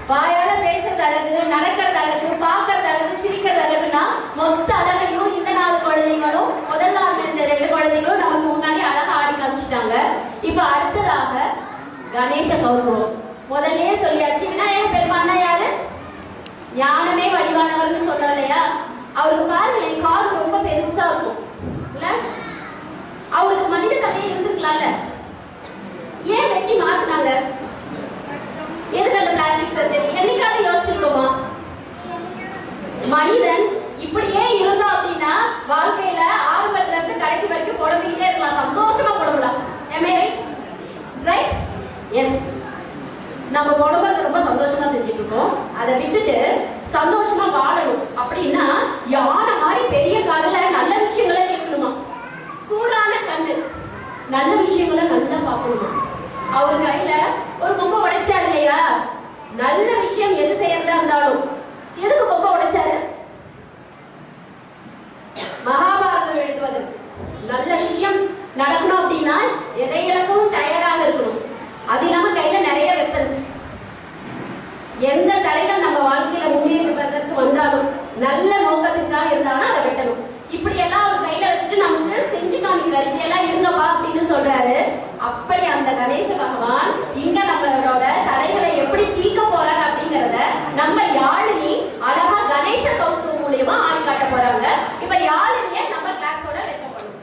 வாயால பேசுறது அழகு, நடக்கிறது அழகு, பார்க்கறது அழகு, சிரிக்கிறது அழகுனா மொத்த அழகையும் இந்த 4 குழந்தைங்களும் முதல் நாள் இந்த 2 குழந்தைகளும் நமக்கு முன்னாடி அழகா ஆடி காமிச்சிட்டாங்க. இப்ப அடுத்ததாக கணேச கௌரவம். முதல்லயே சொல்லியாச்சு, விநாயக பெருமானா யாரு? ஞானமே வடிவானவர்னு சொல்றோம் இல்லையா? அவருக்கு பாருங்க காது ரொம்ப பெருசா இருக்கும் இல்ல? அவருக்கு மனித தலையே இருந்திருக்கலாம்ல, ஏன் வெட்டி மாத்தினாங்க? எதுக்கு அந்த பிளாஸ்டிக் சர்ஜரி? என்னைக்காவது யோசிச்சிருக்கோமா? மனிதன் இப்படியே இருந்தோம் அப்படின்னா வாழ்க்கையில ஆரம்பத்துல இருந்து கடைசி வரைக்கும் புலம்பிக்கிட்டே இருக்கலாம், சந்தோஷமா புலம்பலாம். Am I right? Right? Yes. நம்ம புலம்புறத ரொம்ப சந்தோஷமா செஞ்சுட்டு இருக்கோம். அதை விட்டுட்டு சந்தோஷமா வாழணும் அப்படின்னா யானை மாதிரி பெரிய காதுல நல்ல விஷயங்களை கேட்கணுமா, கூடான கண்ணு நல்ல விஷயங்களை நல்லா பார்க்கணுமா. அவர் கையில ஒரு கொம்பை உடைச்சிட்டாரு இல்லையா? நல்ல விஷயம் எது செய்யறதா இருந்தாலும் எதுக்கு கொம்பை உடைச்சாரு? மகாபாரதம் எழுதுவதற்கு. நல்ல விஷயம் நடக்கணும் அப்படின்னா எதை இழக்கவும் தயாராக இருக்கணும். அது இல்லாம கையில நிறைய வெப்பன்ஸ். எந்த தடைகள் நம்ம வாழ்க்கையில முன்னேறுவதற்கு வந்தாலும் நல்ல நோக்கத்திற்காக இருந்தாலும் அதை வெட்டணும். இப்படி எல்லாம் அவர் கையில வச்சுட்டு நமக்கு செஞ்சு காமிக்கிறார், இப்படி எல்லாம் இருங்கப்பா அப்படின்னு சொல்றாரு. அப்படி அந்த கணேச பகவான் இங்க நம்மளோட தடைகளை எப்படி தீர்க்க போறாரு அப்படிங்கறத நம்ம யாழினி அழகா கணேச கௌரவம் மூலியமா ஆடி காட்ட போறாங்க. இப்ப யாழினிய நம்ம கிளாஸோட வெல்கம் பண்ணுவோம்.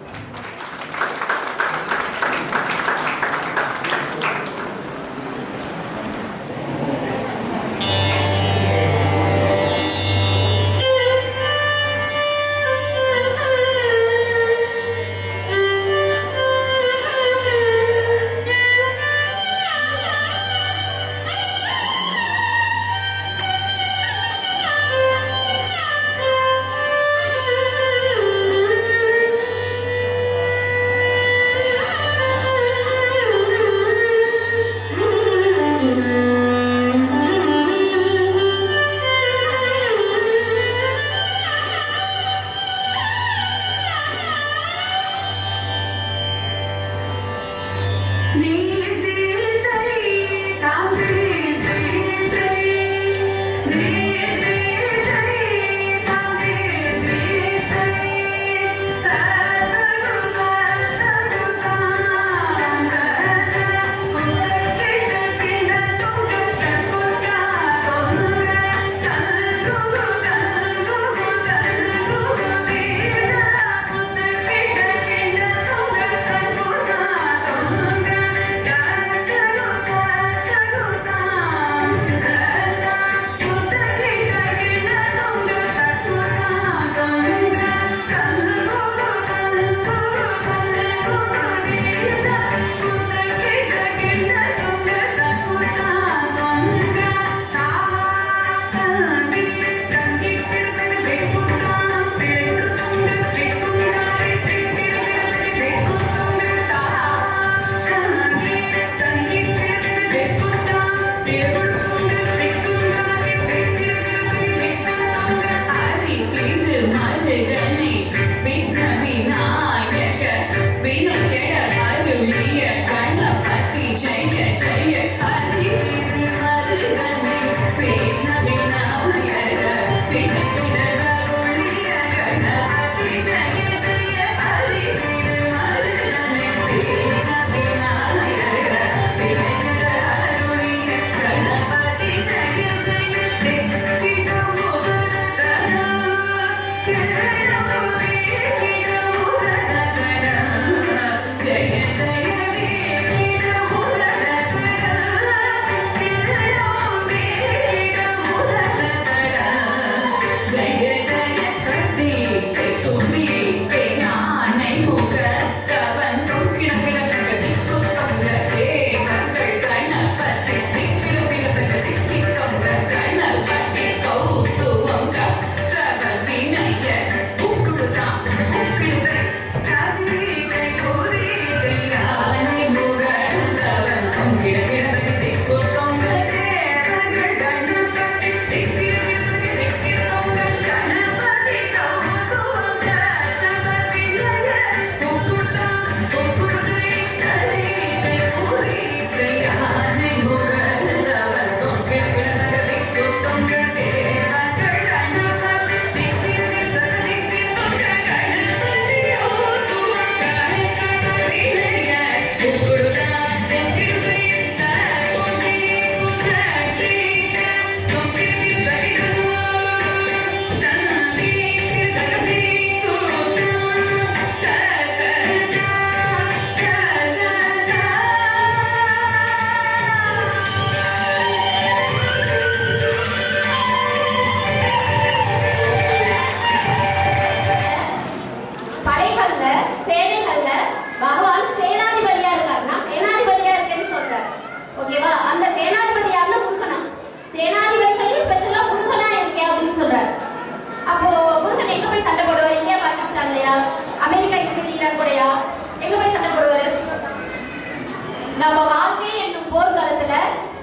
நம்ம வாழ்க்கை என்னும் போர்க்களத்துல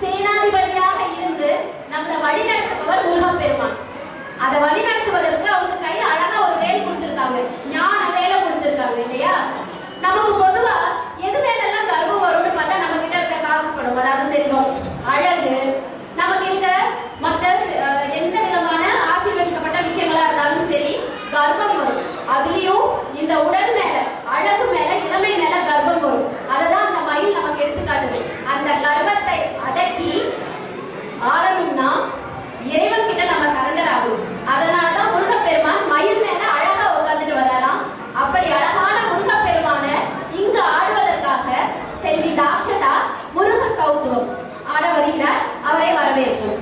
சேனாதிபதியாக இருந்து நம்மளை வழிநடத்துபவர் முருகப்பெருமான். அதை வழிநடத்துவதற்கு அவங்க கையில அழகா ஒரு வேலை கொடுத்திருக்காங்க, ஞான வேலை கொடுத்திருக்காங்க இல்லையா? நமக்கு பொதுவா எது மேலெல்லாம் கர்வம் வரும்னு பார்த்தா நம்ம கிட்ட இருக்க காசு படம், அதாவது செல்வம், அழகு, நமக்கு இருக்க மற்ற எந்த விதமான ஆசீர்வதிக்கப்பட்ட விஷயங்களா இருந்தாலும் சரி கர்வம் வரும். அதுலயும் இந்த உடல் மேல, அழகு மேல, இளமை மேல கர்வம் வரும். அததான் அந்த மயில் நமக்கு எடுத்துக்காட்டுது. அந்த கர்வத்தை அடக்கி ஆளணும்னா இறைவன் கிட்ட நம்ம சரண்டர் ஆகும். அதனாலதான் முருகப்பெருமான் மயில் மேல அழகா உட்கார்ந்துட்டு வராராம். அப்படி அழகான முருகப்பெருமான இங்கு ஆடுவதற்காக செல்வி தாட்சதா முருக கௌத்துவம் ஆட வருகிறார். அவரை வரவேற்போம்.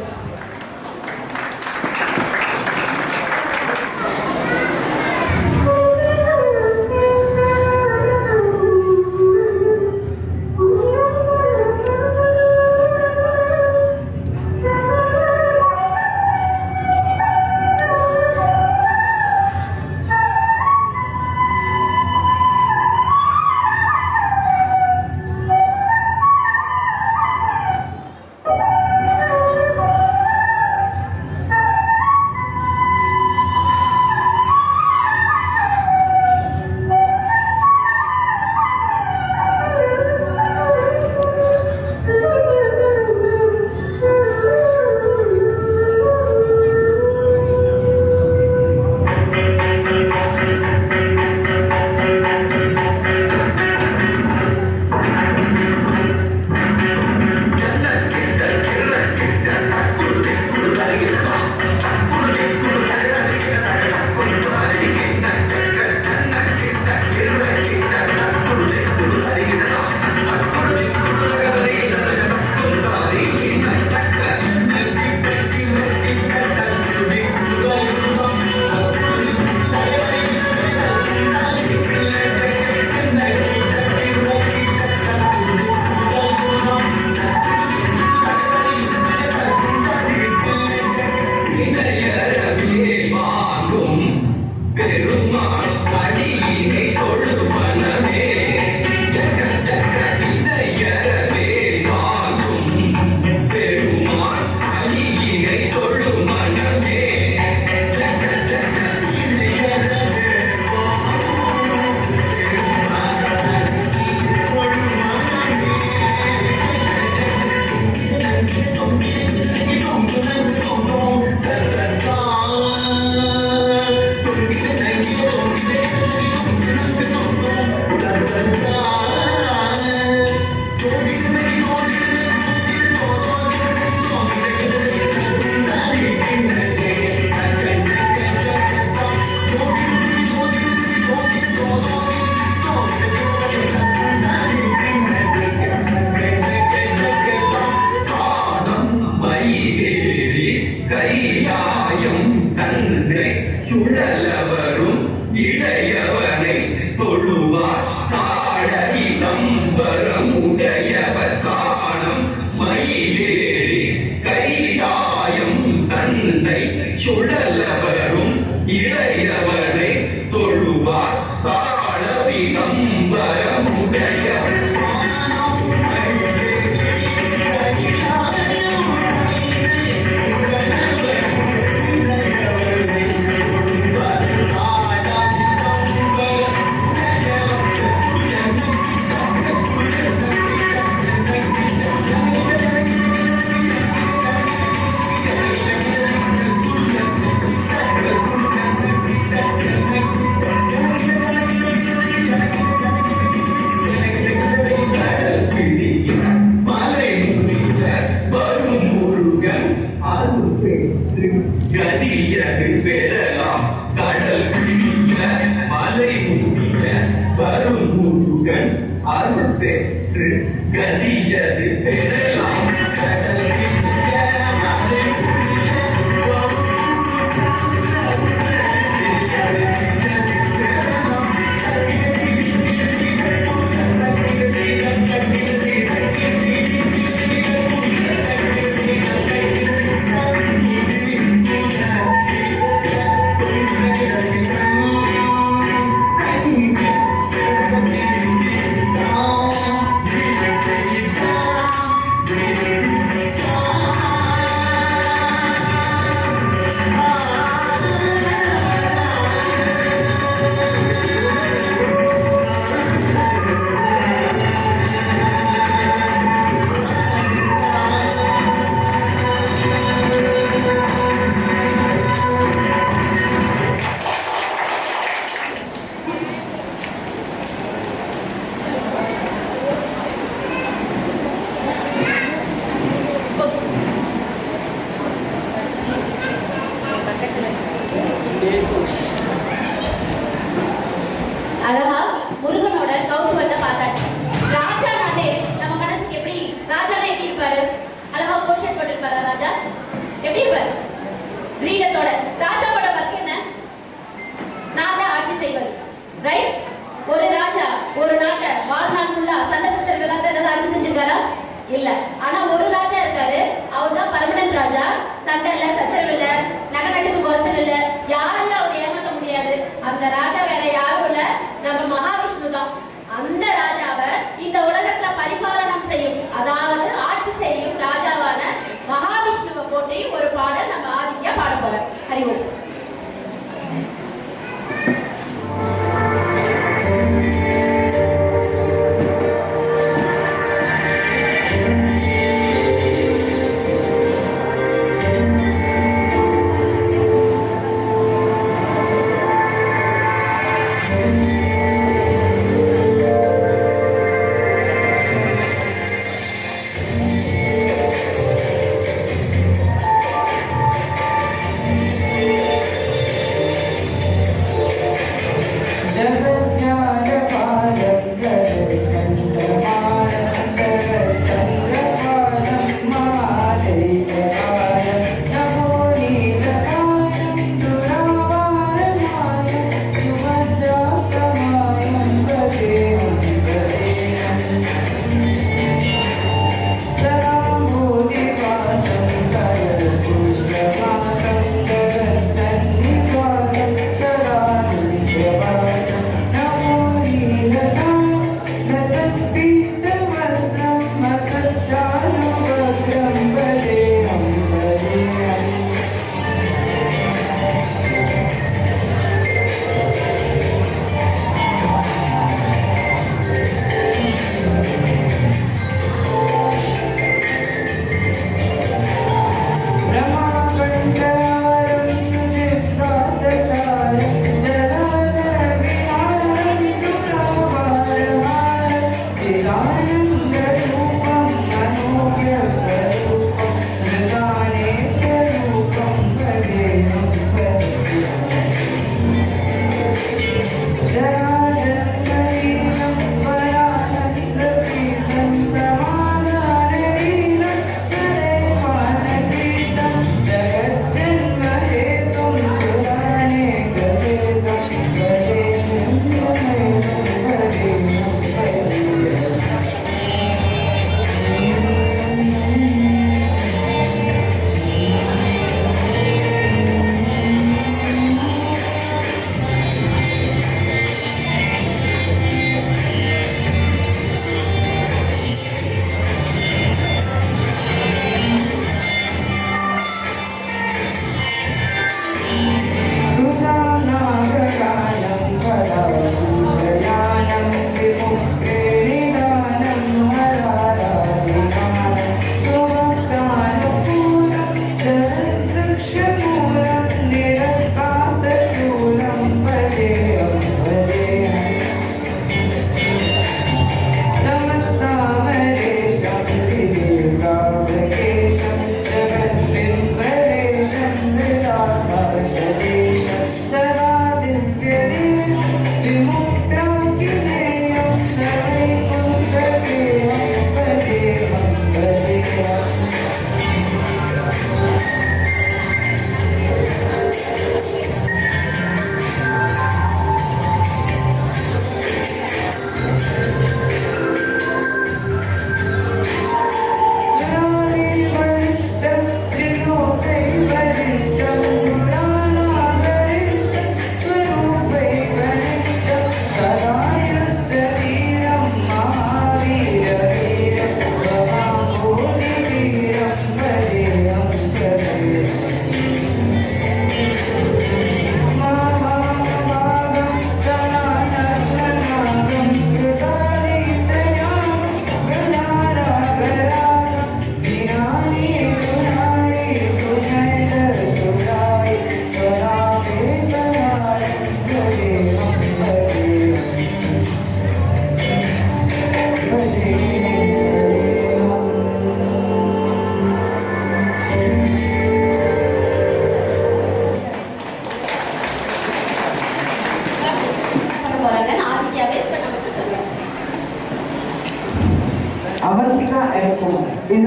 அழகா முருகனோட கௌரவத்தை பார்த்தாச்சு. ராஜானாலே நம்ம மனசுக்கு எப்படி, ராஜானா எப்படி இருப்பாரு? அழகா கோஷன் போட்டிருப்பாரு. ராஜா எப்படி இருப்பாரு? கிரீடத்தோட. ராஜாவோட ஒர்க் என்ன? நாட்டை ஆட்சி செய்வது, ரைட்? ஒரு ராஜா ஒரு நாட்டை வாழ்நாள் ஃபுல்லா சண்டை சச்சரவு இல்லாத ஆட்சி செஞ்சிருக்காரா? இல்ல. ஆனா ஒரு ராஜா இருக்காரு, அவர் தான் பர்மனன்ட் ராஜா. சண்டை இல்ல, சச்சரவு இல்ல, நகநாட்டுக்கு குறைச்சல் இல்ல, யாரையும் அவர் ஏமாற்ற முடியாது. அந்த ராஜா வேற யாரும் இல்ல, நம்ம மகாவிஷ்ணு தான். அந்த ராஜாவை இந்த உலகத்துல பரிபாலனம் செய்யும், அதாவது ஆட்சி செய்யும் ராஜாவான மகாவிஷ்ணுவை போட்டு ஒரு பாடல் நம்ம ஆதித்யா பாட போறோம். ஹரி ஓம். Thank you.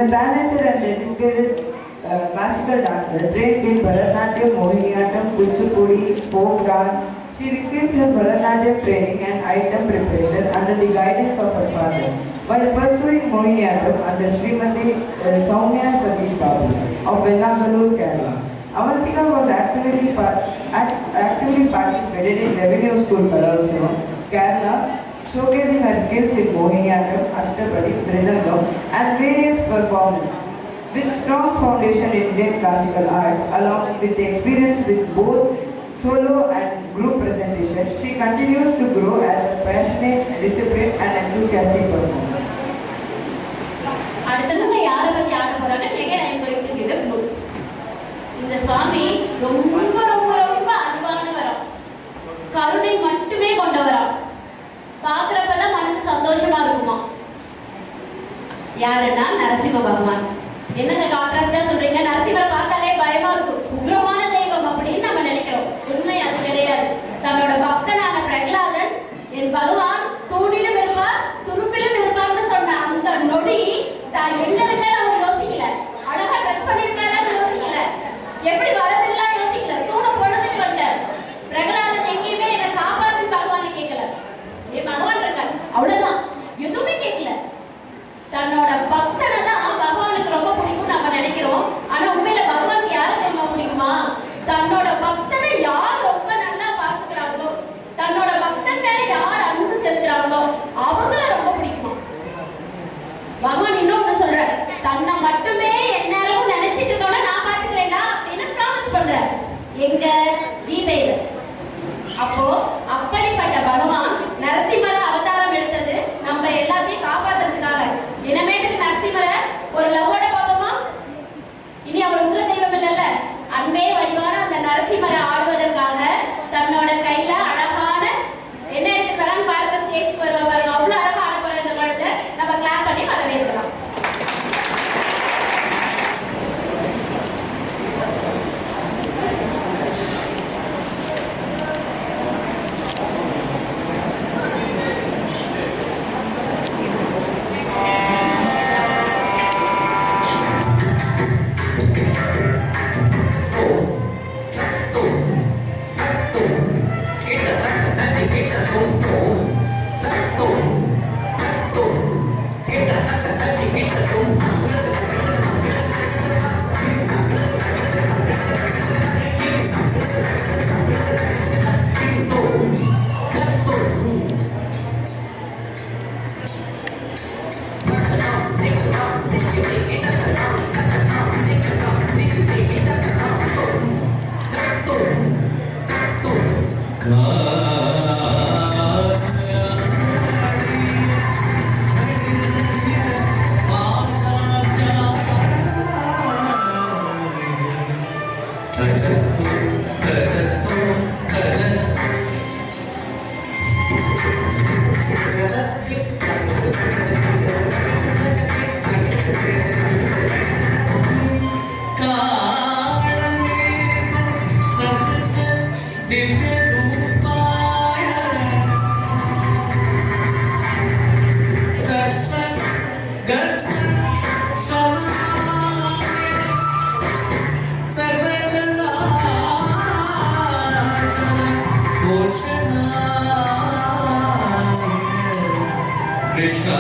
a talented and dedicated classical dancer trained in Bharatanatyam, Mohiniyattam, Kuchipudi, folk dance. She received her Bharatanatyam training and item preparation under the guidance of her father. While pursuing Mohiniyattam under Srimati Soumya Satish Babu of Vellangalur, Kerala. Avantika was actively participated in Revenue School Kalautsava, Kerala, showcasing her skills in Mohiniyattam, Ashtapadi, Mridangam and various performances. With strong foundation in Indian classical arts, along with the experience with both solo and group presentation, she continues to grow as a passionate, disciplined and enthusiastic performer. அடுத்தது யாரை பத்தி ஆட போறாங்க? Again I am going to give a clue. இந்த சுவாமி ரொம்ப ரொம்ப ரொம்ப அன்பானவரா, கருணை மட்டுமே கொண்டவரா, பாக்குறப்பெல்லாம் மனசு சந்தோஷமா இருக்குமா. யாருன்னா நரசிம்ம பகவான். என்னங்க கான்ட்ராஸ்டா சொல்றீங்க? நரசிம்மரை பார்த்தாலே பயமா இருக்கு, உக்ரமான தெய்வம் அப்படின்னு நம்ம நினைக்கிறோம். உண்மை அது கிடையாது. தன்னோட பக்தனான பிரகலாதன் என் பகவான் தூணிலும் இருப்பார் துருப்பிலும் இருப்பார்னு சொன்ன அந்த நொடி தான் என்ன இருக்காரு அவர் யோசிக்கல. அழகா ட்ரெஸ் பண்ணிருக்காரு யோசிக்கல. எப்படி வரதில்ல யோசிக்கல. தூண பொழுதுட்டு வந்துட்டார். பிரகலாதன் எங்கேயுமே என்னை காப்பாத்து பகவானை கேட்கல. என் பகவான் இருக்கார் அவ்வளவுதான், எதுவுமே கேட்கல. தன்னோட பக்தனை தான் பகவானுக்கு ரொம்ப பிடிக்கும் நம்ம நினைக்கிறோம். ஆனா உண்மையில பகவானுக்கு யாரை தெரியுமா பிடிக்குமா? தன்னோட பக்தனை யார் ரொம்ப நல்லா பாத்துக்கிறாங்களோ, தன்னோட பக்தன் மேல யார் அன்பு செலுத்துறாங்களோ அவங்கள ரொம்ப பிடிக்குமா. பகவான் இன்னொன்னு சொல்றாரு, தன்னை மட்டுமே எந்நேரமும் நினைச்சிட்டு இருக்கவன நான் பாத்துக்கிறேன்னா அப்படின்னு ப்ராமிஸ் பண்றாரு. எங்க கீதையில. அப்போ அப்படிப்பட்ட பகவான் நரசிம்மர அவதாரம் எடுத்தது நம்ம எல்லாத்தையும் காப்பாத்துறதுக்காக. இனிமேட்டுக்கு நரசிம்மரை ஒரு லவ்வோட பார்ப்போமா? இனி அவர் உள்ள தெய்வம் இல்லைல்ல, அன்பே வடிவான அந்த நரசிம்மரை ஆடுவதற்காக தன்னோட கையில அழகான என்ன எடுத்து வரான்னு பாருங்க. ஸ்டேஜ்க்கு வருவா பாருங்க, அவ்வளவு அழகா ஆட போற இந்த குழந்தை. நம்ம கிளாப் பண்ணி வரவேற்கலாம். Krishna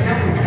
Yeah.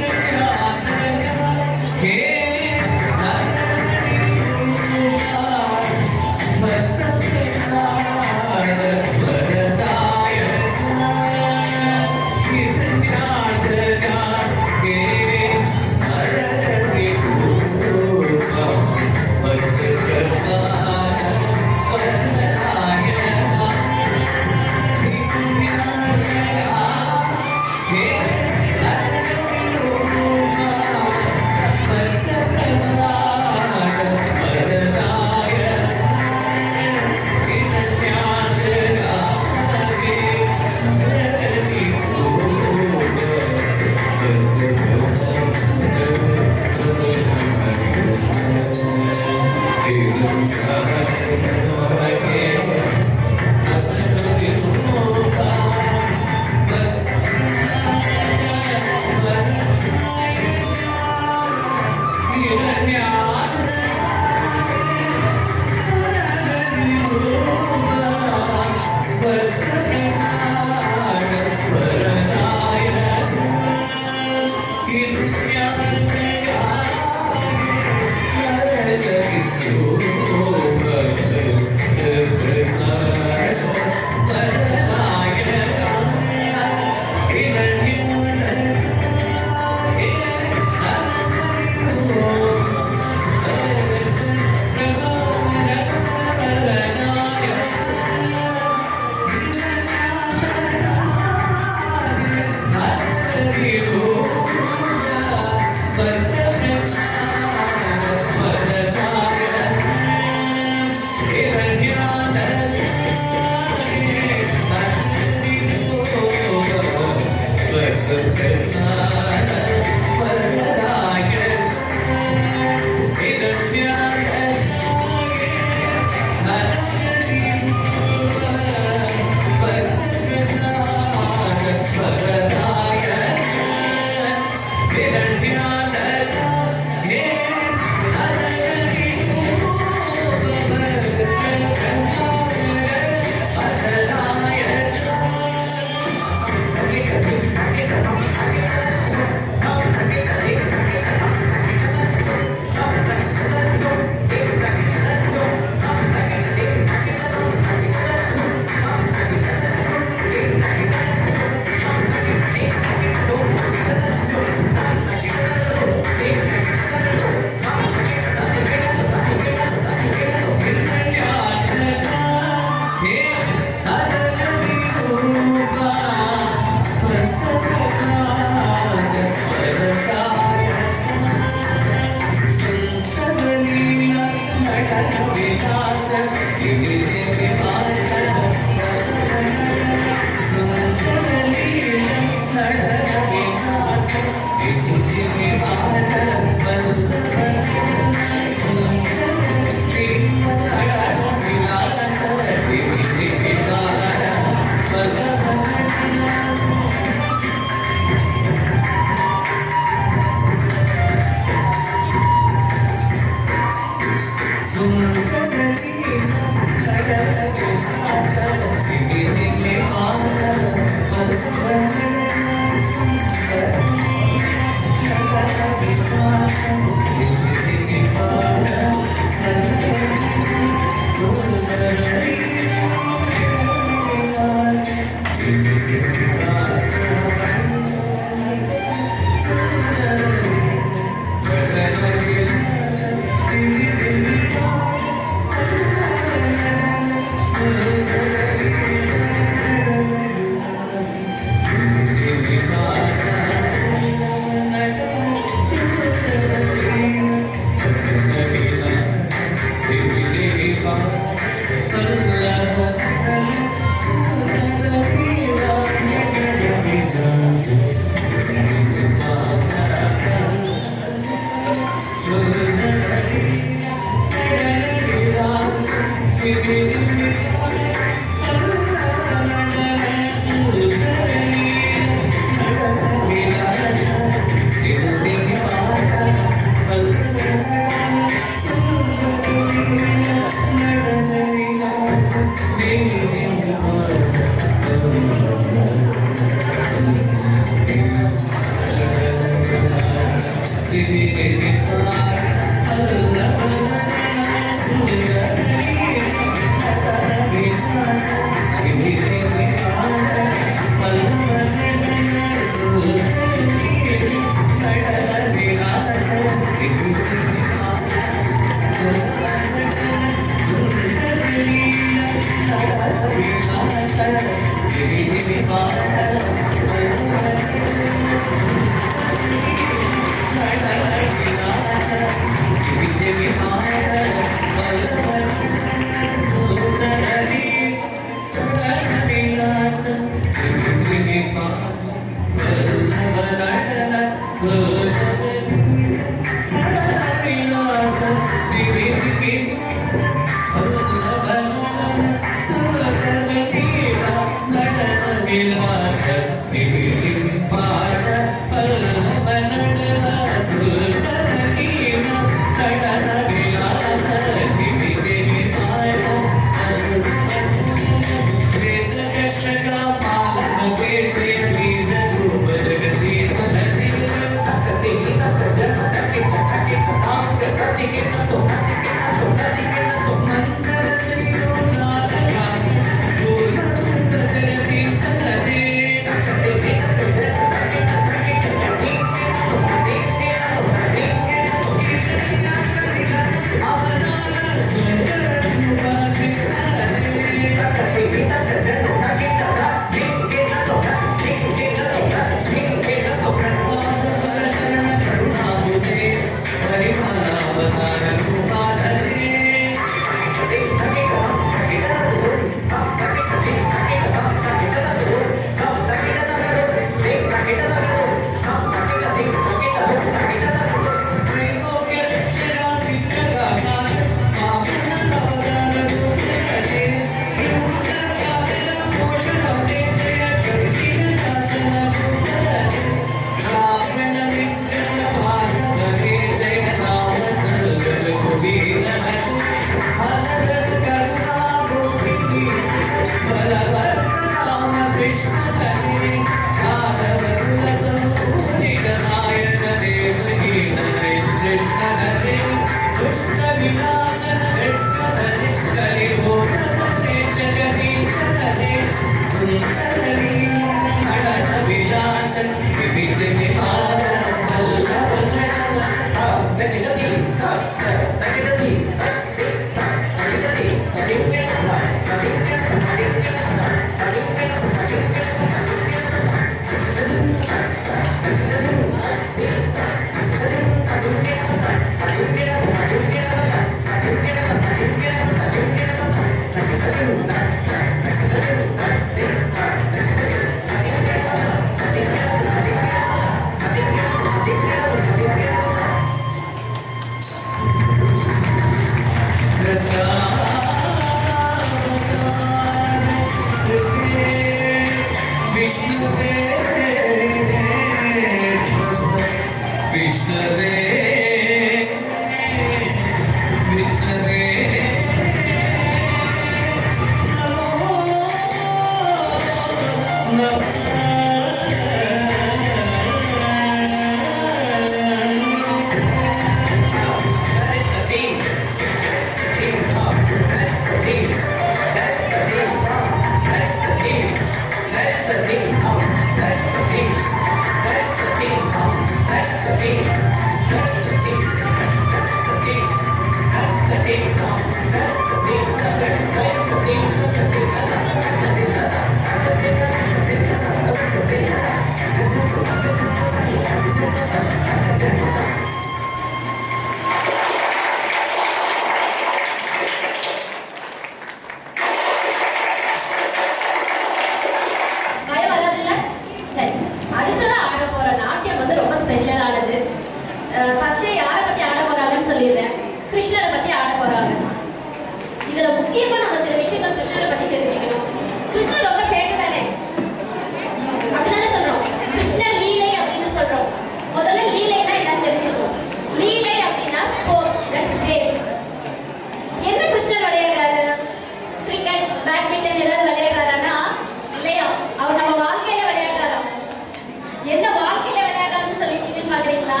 என்ன வாழ்க்கையில விளையாடுறான்னு சொல்லிட்டீங்கன்னு பாக்குறீங்களா?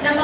நம்ம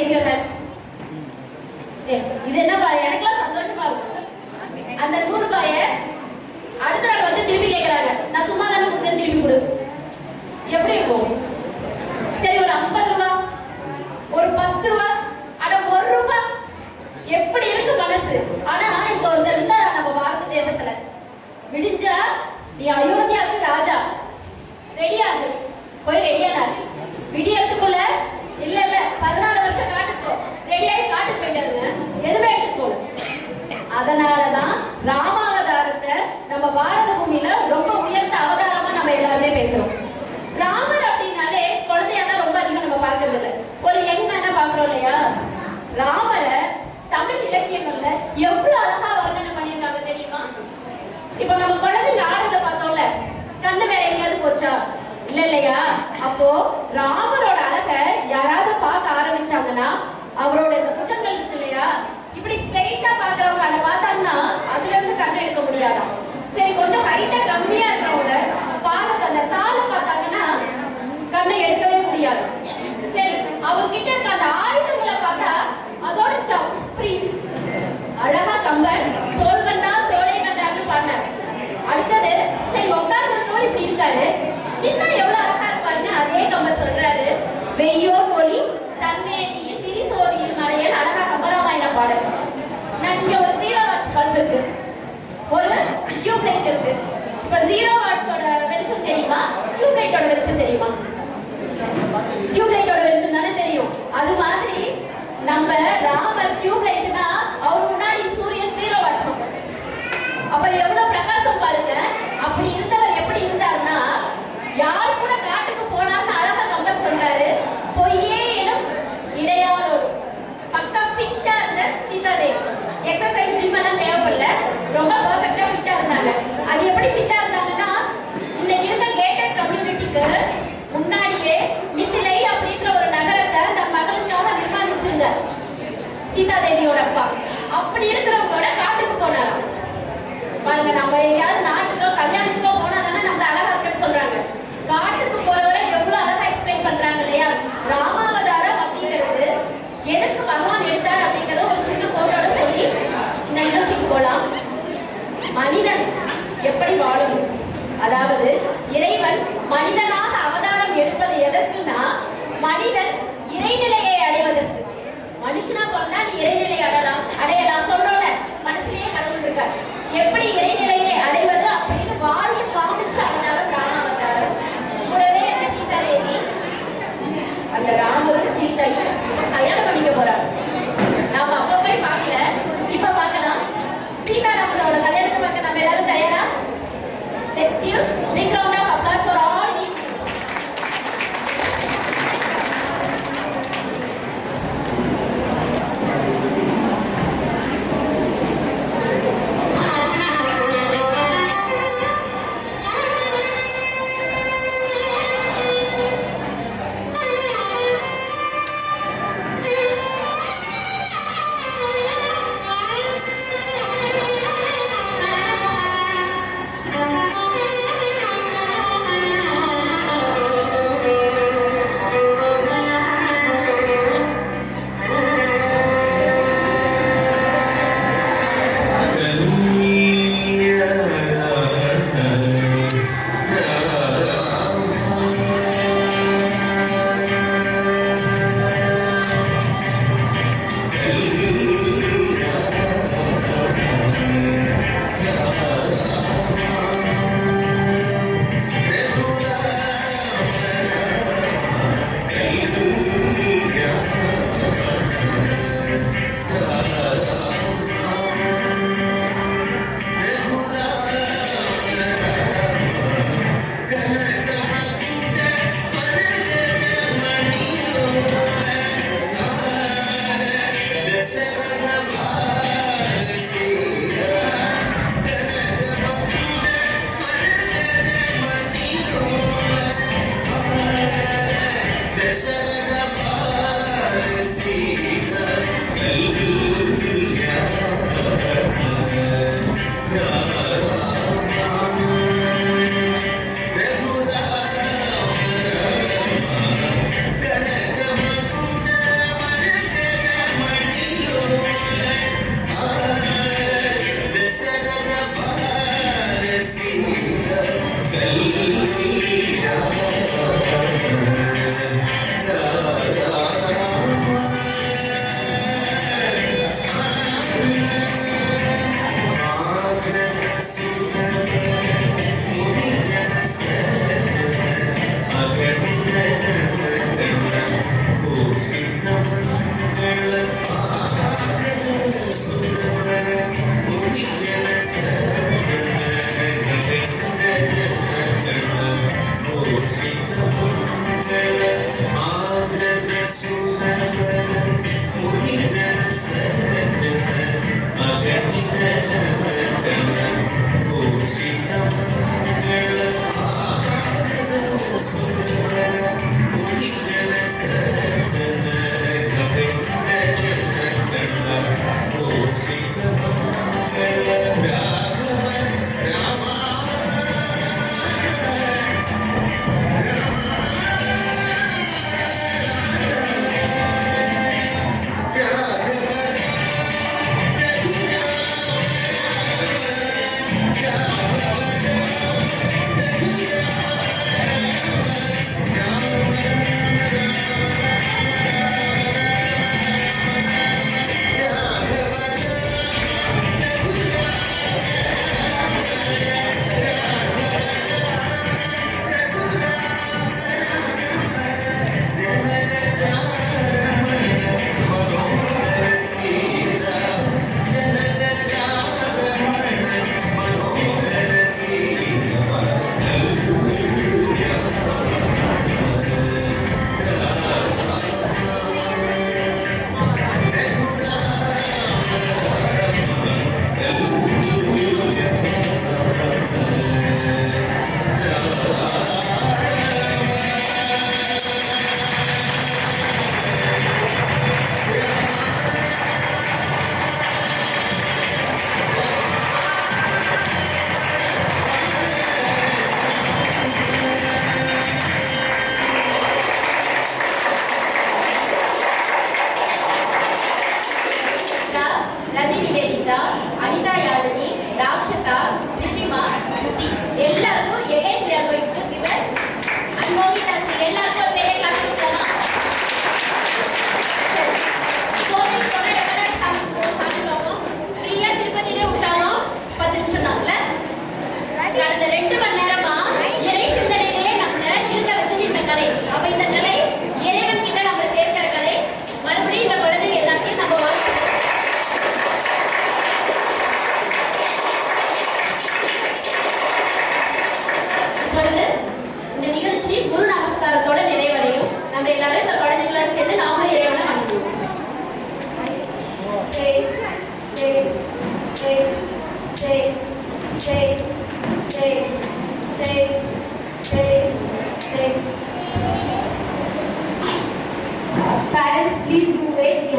raise your hands. இது என்ன பாரு, எனக்குலாம் சந்தோஷமா இருக்கும். அந்த 100 ரூபாயை அடுத்த நாள் வந்து திருப்பி கேட்கறாங்க, நான் சும்மா தானே கொடுத்தேன், திருப்பி கொடு. எப்படி இருக்கும்? சரி, ஒரு 50 ரூபாய், ஒரு 10 ரூபாய், அட 1 ரூபாய், எப்படி இருக்கு மனசு? ஆனா இப்ப ஒருத்தர் இருந்தா நம்ம பாரத தேசத்துல, விடிஞ்சா நீ அயோத்தியாவுக்கு ராஜா, ரெடியாகு, போய் ரெடியானாரு. விடியறதுக்குள்ள இல்ல 14 வருஷம் காட்டுக்கு போ, ரெடியாகி காட்டுக்கு போயிட்டாருங்க, எதுவுமே எடுத்து போல. அதனாலதான் ராமாவதாரத்தை நம்ம பாரத பூமியில ரொம்ப உயர்ந்த அவதாரமா நம்ம எல்லாருமே பேசுறோம். ராமர் அப்படின்னாலே குழந்தையெல்லாம் ரொம்ப அதிகம் நம்ம பார்க்கறது இல்லை, ஒரு யங் மேனா பாக்குறோம் இல்லையா? ராமரை தமிழ் இலக்கியங்கள்ல எவ்வளவு அழகா வர்ணனை பண்ணியிருக்காங்க தெரியுமா? இப்ப நம்ம குழந்தைங்க ஆடுறத பார்த்தோம்ல, கண்ணு வேற எங்கேயாவது போச்சா? இல்லையா? அப்போ ராமரோட அழக யாராவது பார்க்க ஆரம்பிச்சாங்கன்னா அவரோட இந்த புஜங்கள் இருக்கு இல்லையா, இப்படி ஸ்ட்ரெயிட்டா பாக்குறவங்க அதை பார்த்தாங்கன்னா அதுல இருந்து கண்ணை எடுக்க முடியாதான். சரி, கொஞ்சம் ஹைட்டா கம்மியா இருக்கிறவங்க பாருங்க, அந்த தாளை பார்த்தாங்கன்னா கண்ணை எடுக்கவே முடியாது. சரி, அவர்கிட்ட இருக்க அந்த ஆயுதங்களை பார்த்தா அதோட ஸ்டாப், ஃப்ரீஸ். அழகா கம்பன் தோல் கண்டா தோலை கண்டான்னு பாடினார். அடுத்தது, சரி உட்கார்ந்து தோல் இப்படி இருக்காரு, இன்னும் எவ்வளவு அழகா இருப்பாருன்னு அதே கம்பர் சொல்றாரு, வெய்யோர் மொழி தன்மேனியில் திரிசோதியில் மறையல். அழகா கம்பராமாயணம் பாடல். நான் இங்க ஒரு 0 வாட்ஸ் பல்ப் இருக்கு, ஒரு டியூப் லைட் இருக்கு. இப்ப 0 வாட்ஸோட வெளிச்சம் தெரியுமா, டியூப் லைட்டோட வெளிச்சம் தெரியுமா? டியூப் லைட்டோட வெளிச்சம் தானே தெரியும். அது மாதிரி நம்ம ராமர் டியூப் லைட்னா அவர் முன்னாடி சூரியன் 0 வாட்ஸ். அப்ப எவ்வளவு பிரகாசம் பாருங்க. அப்படி இருந்தவர் எப்படி இருந்தாருன்னா, யார் கூட காட்டுக்கு போனான்னு அழகா கம்பர் சொல்றாரு, பொய்யே எனும் இடையாளோடு. பக்கா ஃபிட்டா இருந்த சீதாதேவி, எக்ஸசைஸ் ஜிம் எல்லாம் தேவைப்படல, ரொம்ப பர்ஃபெக்டா ஃபிட்டா இருந்தாங்க. அது எப்படி ஃபிட்டா இருந்தாங்கன்னா, இன்னைக்கு இருந்த கேட்டட் கம்யூனிட்டிக்கு முன்னாடியே மிதிலை அப்படின்ற ஒரு நகரத்தை தன் மகளுக்காக நிர்மாணிச்சிருந்தார் சீதாதேவியோட அப்பா. அப்படி இருக்கிறவங்களோட காட்டுக்கு போனார் பாருங்க. நம்ம எங்கேயாவது நாட்டுக்கோ கல்யாணத்துக்கோ போனா தானே நம்ம அழகா இருக்குன்னு சொல்றாங்க. காட்டுக்கு போறவரை எவ்வளவு அழகா எக்ஸ்பிளைன் பண்றாங்க இல்லையா? ராமாவதாரம் அப்படிங்கிறது எதுக்கு பகவான் எடுத்தார் அப்படிங்கறத ஒரு சின்ன போட்டோட சொல்லி இந்த நிகழ்ச்சிக்கு போலாம். மனிதன் எப்படி வாழணும், அதாவது இறைவன் மனிதனாக அவதாரம் எடுப்பது எதற்குன்னா, மனிதன் இறைநிலையை அடைவதற்கு. மனுஷனா பிறந்தா நீ இறைநிலை அடையலாம் சொல்றோம்ல, மனசுலயே கடவுள் இருக்கார். எப்படி இறைநிலையை அடைவது அப்படின்னு வாழ்க்கை காமிச்ச அவதாரம் ராமாவதாரம். கூடவே என்ன சீதாதேவி, அந்த ராமரும் சீதையும் கல்யாணம் பண்ணிக்க போறாங்க. நாம அப்ப போய் பார்க்கல, இப்ப பார்க்கலாம். சீதாராமனோட கல்யாணத்தை பார்க்க நம்ம எல்லாரும் தயாரா? Let's give big round of applause for all these things.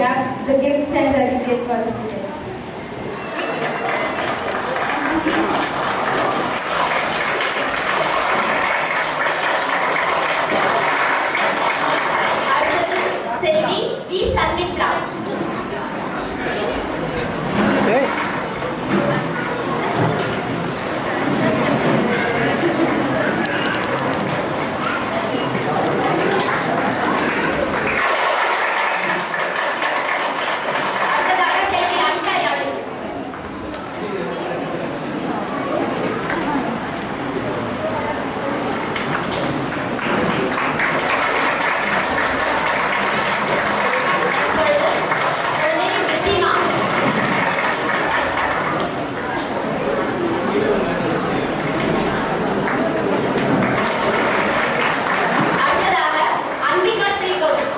have the gifts and certificates for the students. செல்வி வி சன்மித்ரா. Okay. அடுத்ததாக செல்வி அனிதா யாழினி. குழந்தை ரித்திமா. அடுத்ததாக அம்பிகா ஸ்ரீகோஷ்.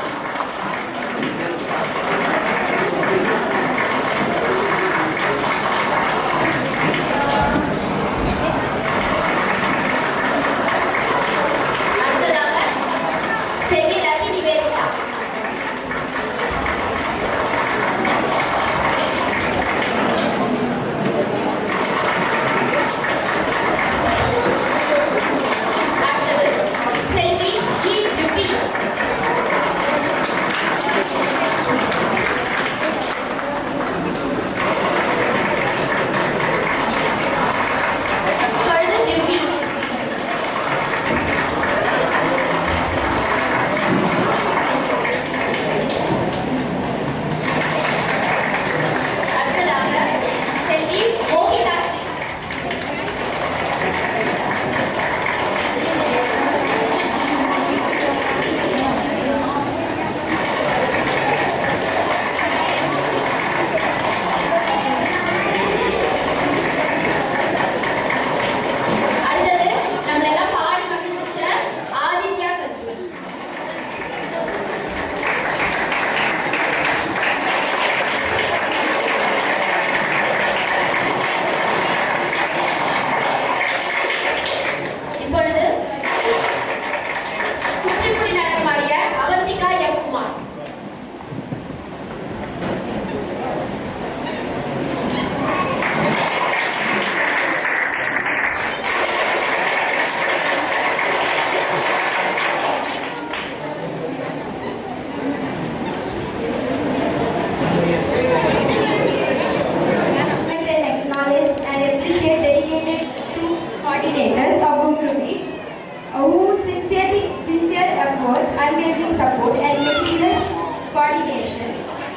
அடுத்ததாக செல்வி ரவி நிவேதிதா. அடுத்தது செல்வி ஜி யுபி. குழந்தை யுபி. அடுத்ததாக செல்வி மோகிதாஸ்ரீ. அடுத்தது நம்மள எல்லாம் பாடி மகிழ்விச்ச ஆதித்யா சச்சு. இப்பொழுது குச்சிப்புடி நடனமாடிய Avanthika M Kumar. And acknowledge and appreciate dedicated to coordinators of Guru Beats whose sincere efforts, unwavering support and meticulous coordination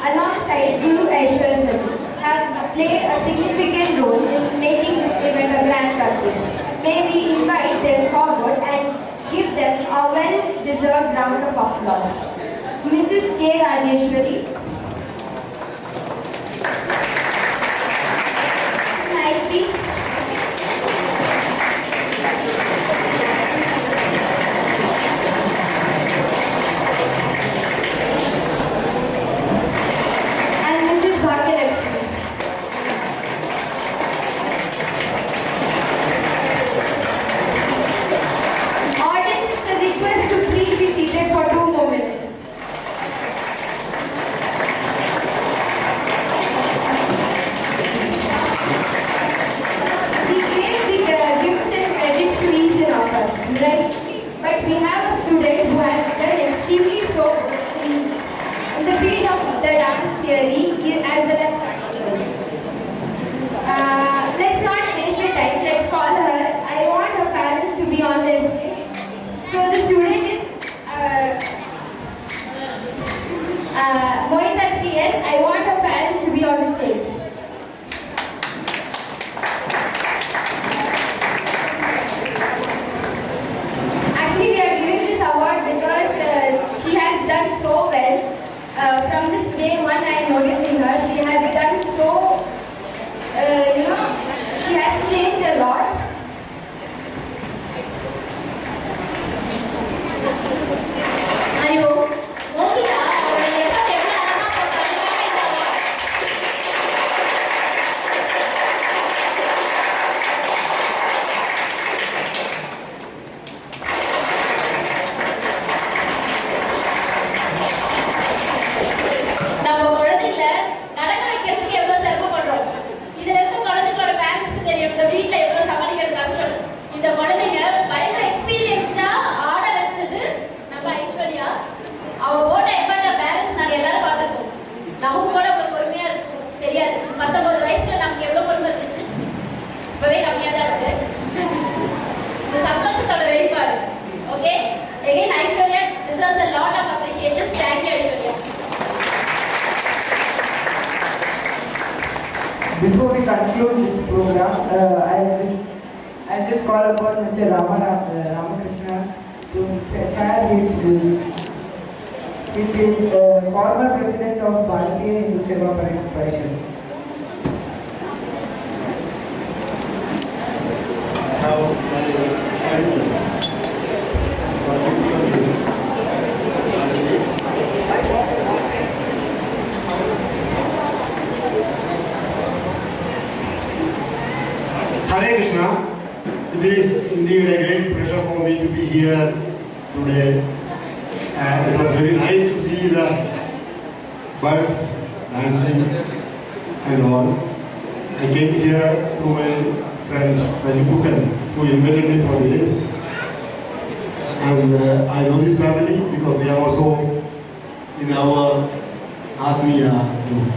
alongside Guru Aishwar Sadhu have played a significant role in making this event a grand success. May we invite them forward and give them a well-deserved round of applause. Mrs. K. Rajeshwari. Nicely. And Mrs. Bhagyalakshmi. Audience is a request to please be seated for 2 more minutes. We gave the gifts and credits to each one of us, right? But we have a student who has done extremely so in the field of the dance theory as well as practical. Let's not waste your time. Let's call her. I want her parents to be on the stage. So the student is Mohita Shriyas. I want her parents to be on the stage. Actually, we are giving this award because she has done so well. From this day one, I noticing her. She has done so, she has changed a lot. ஐயோ மோகிதா அவருடைய effort எவ்வளவு அழகா போட்டாங்க. நம்ம Before we conclude this program, I'll just call upon Mr. Ramakrishna to share his views. He's the former president of Bharatiya Hindu Seva Parishad. Hare Krishna. It is indeed a great pleasure for me to be here today. It was very nice to see the birds dancing and all. I came here through my friend Saji Pukan, who invited me for this. And I know this family because they are also in our Atmiya group.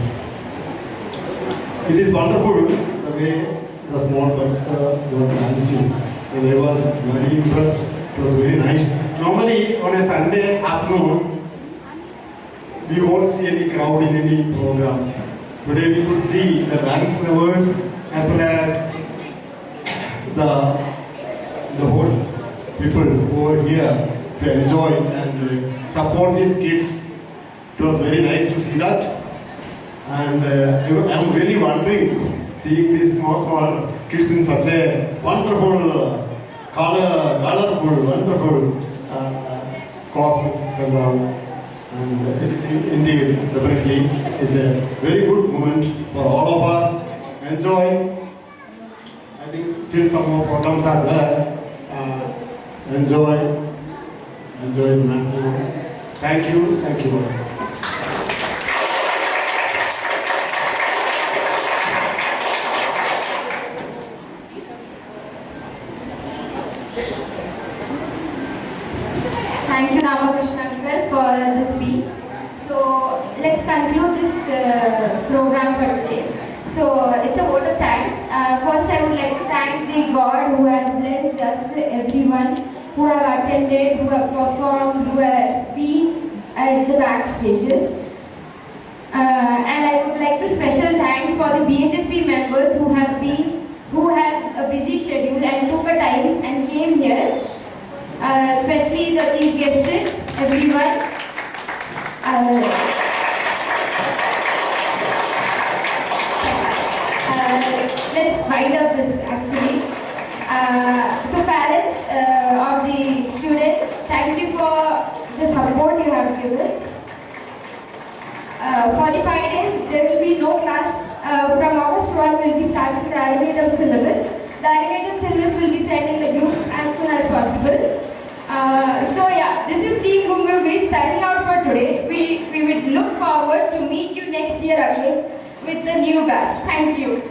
It is wonderful the way the small birds were dancing, and I was very impressed. It was very nice. Normally on a Sunday afternoon, we won't see any crowd in any programs. Today we could see the dance lovers as well as the whole people who are here to enjoy and support these kids. It was very nice to see that. And I am really wondering, seeing these small kids in such a wonderful, colorful, wonderful costumes and all. And it is indeed, definitely, is a very good moment for all of us. Enjoy. I think still some more programs are there. Enjoy the maximum. Thank you. Thank you, Ramakrishna uncle, for the speech. So let's conclude this program for today. So it's a vote of thanks. First, I would like to thank the God who has blessed us, everyone who have attended, who have performed, who has been at the backstages. And I would like to special thanks for the BHSP members who has a busy schedule and took a time and came here. Especially the chief guest, everyone. Let's wind up this actually. So parents of the students, thank you for the support you have given. For the 5 days, there will be no class. From August 1, we will be starting the Ayurvedam syllabus. The Ayurvedam syllabus will be sent in the group as soon as possible. So yeah, this is Team Gungur Beach signing out for today. We would look forward to meet you next year again with the new batch. Thank you.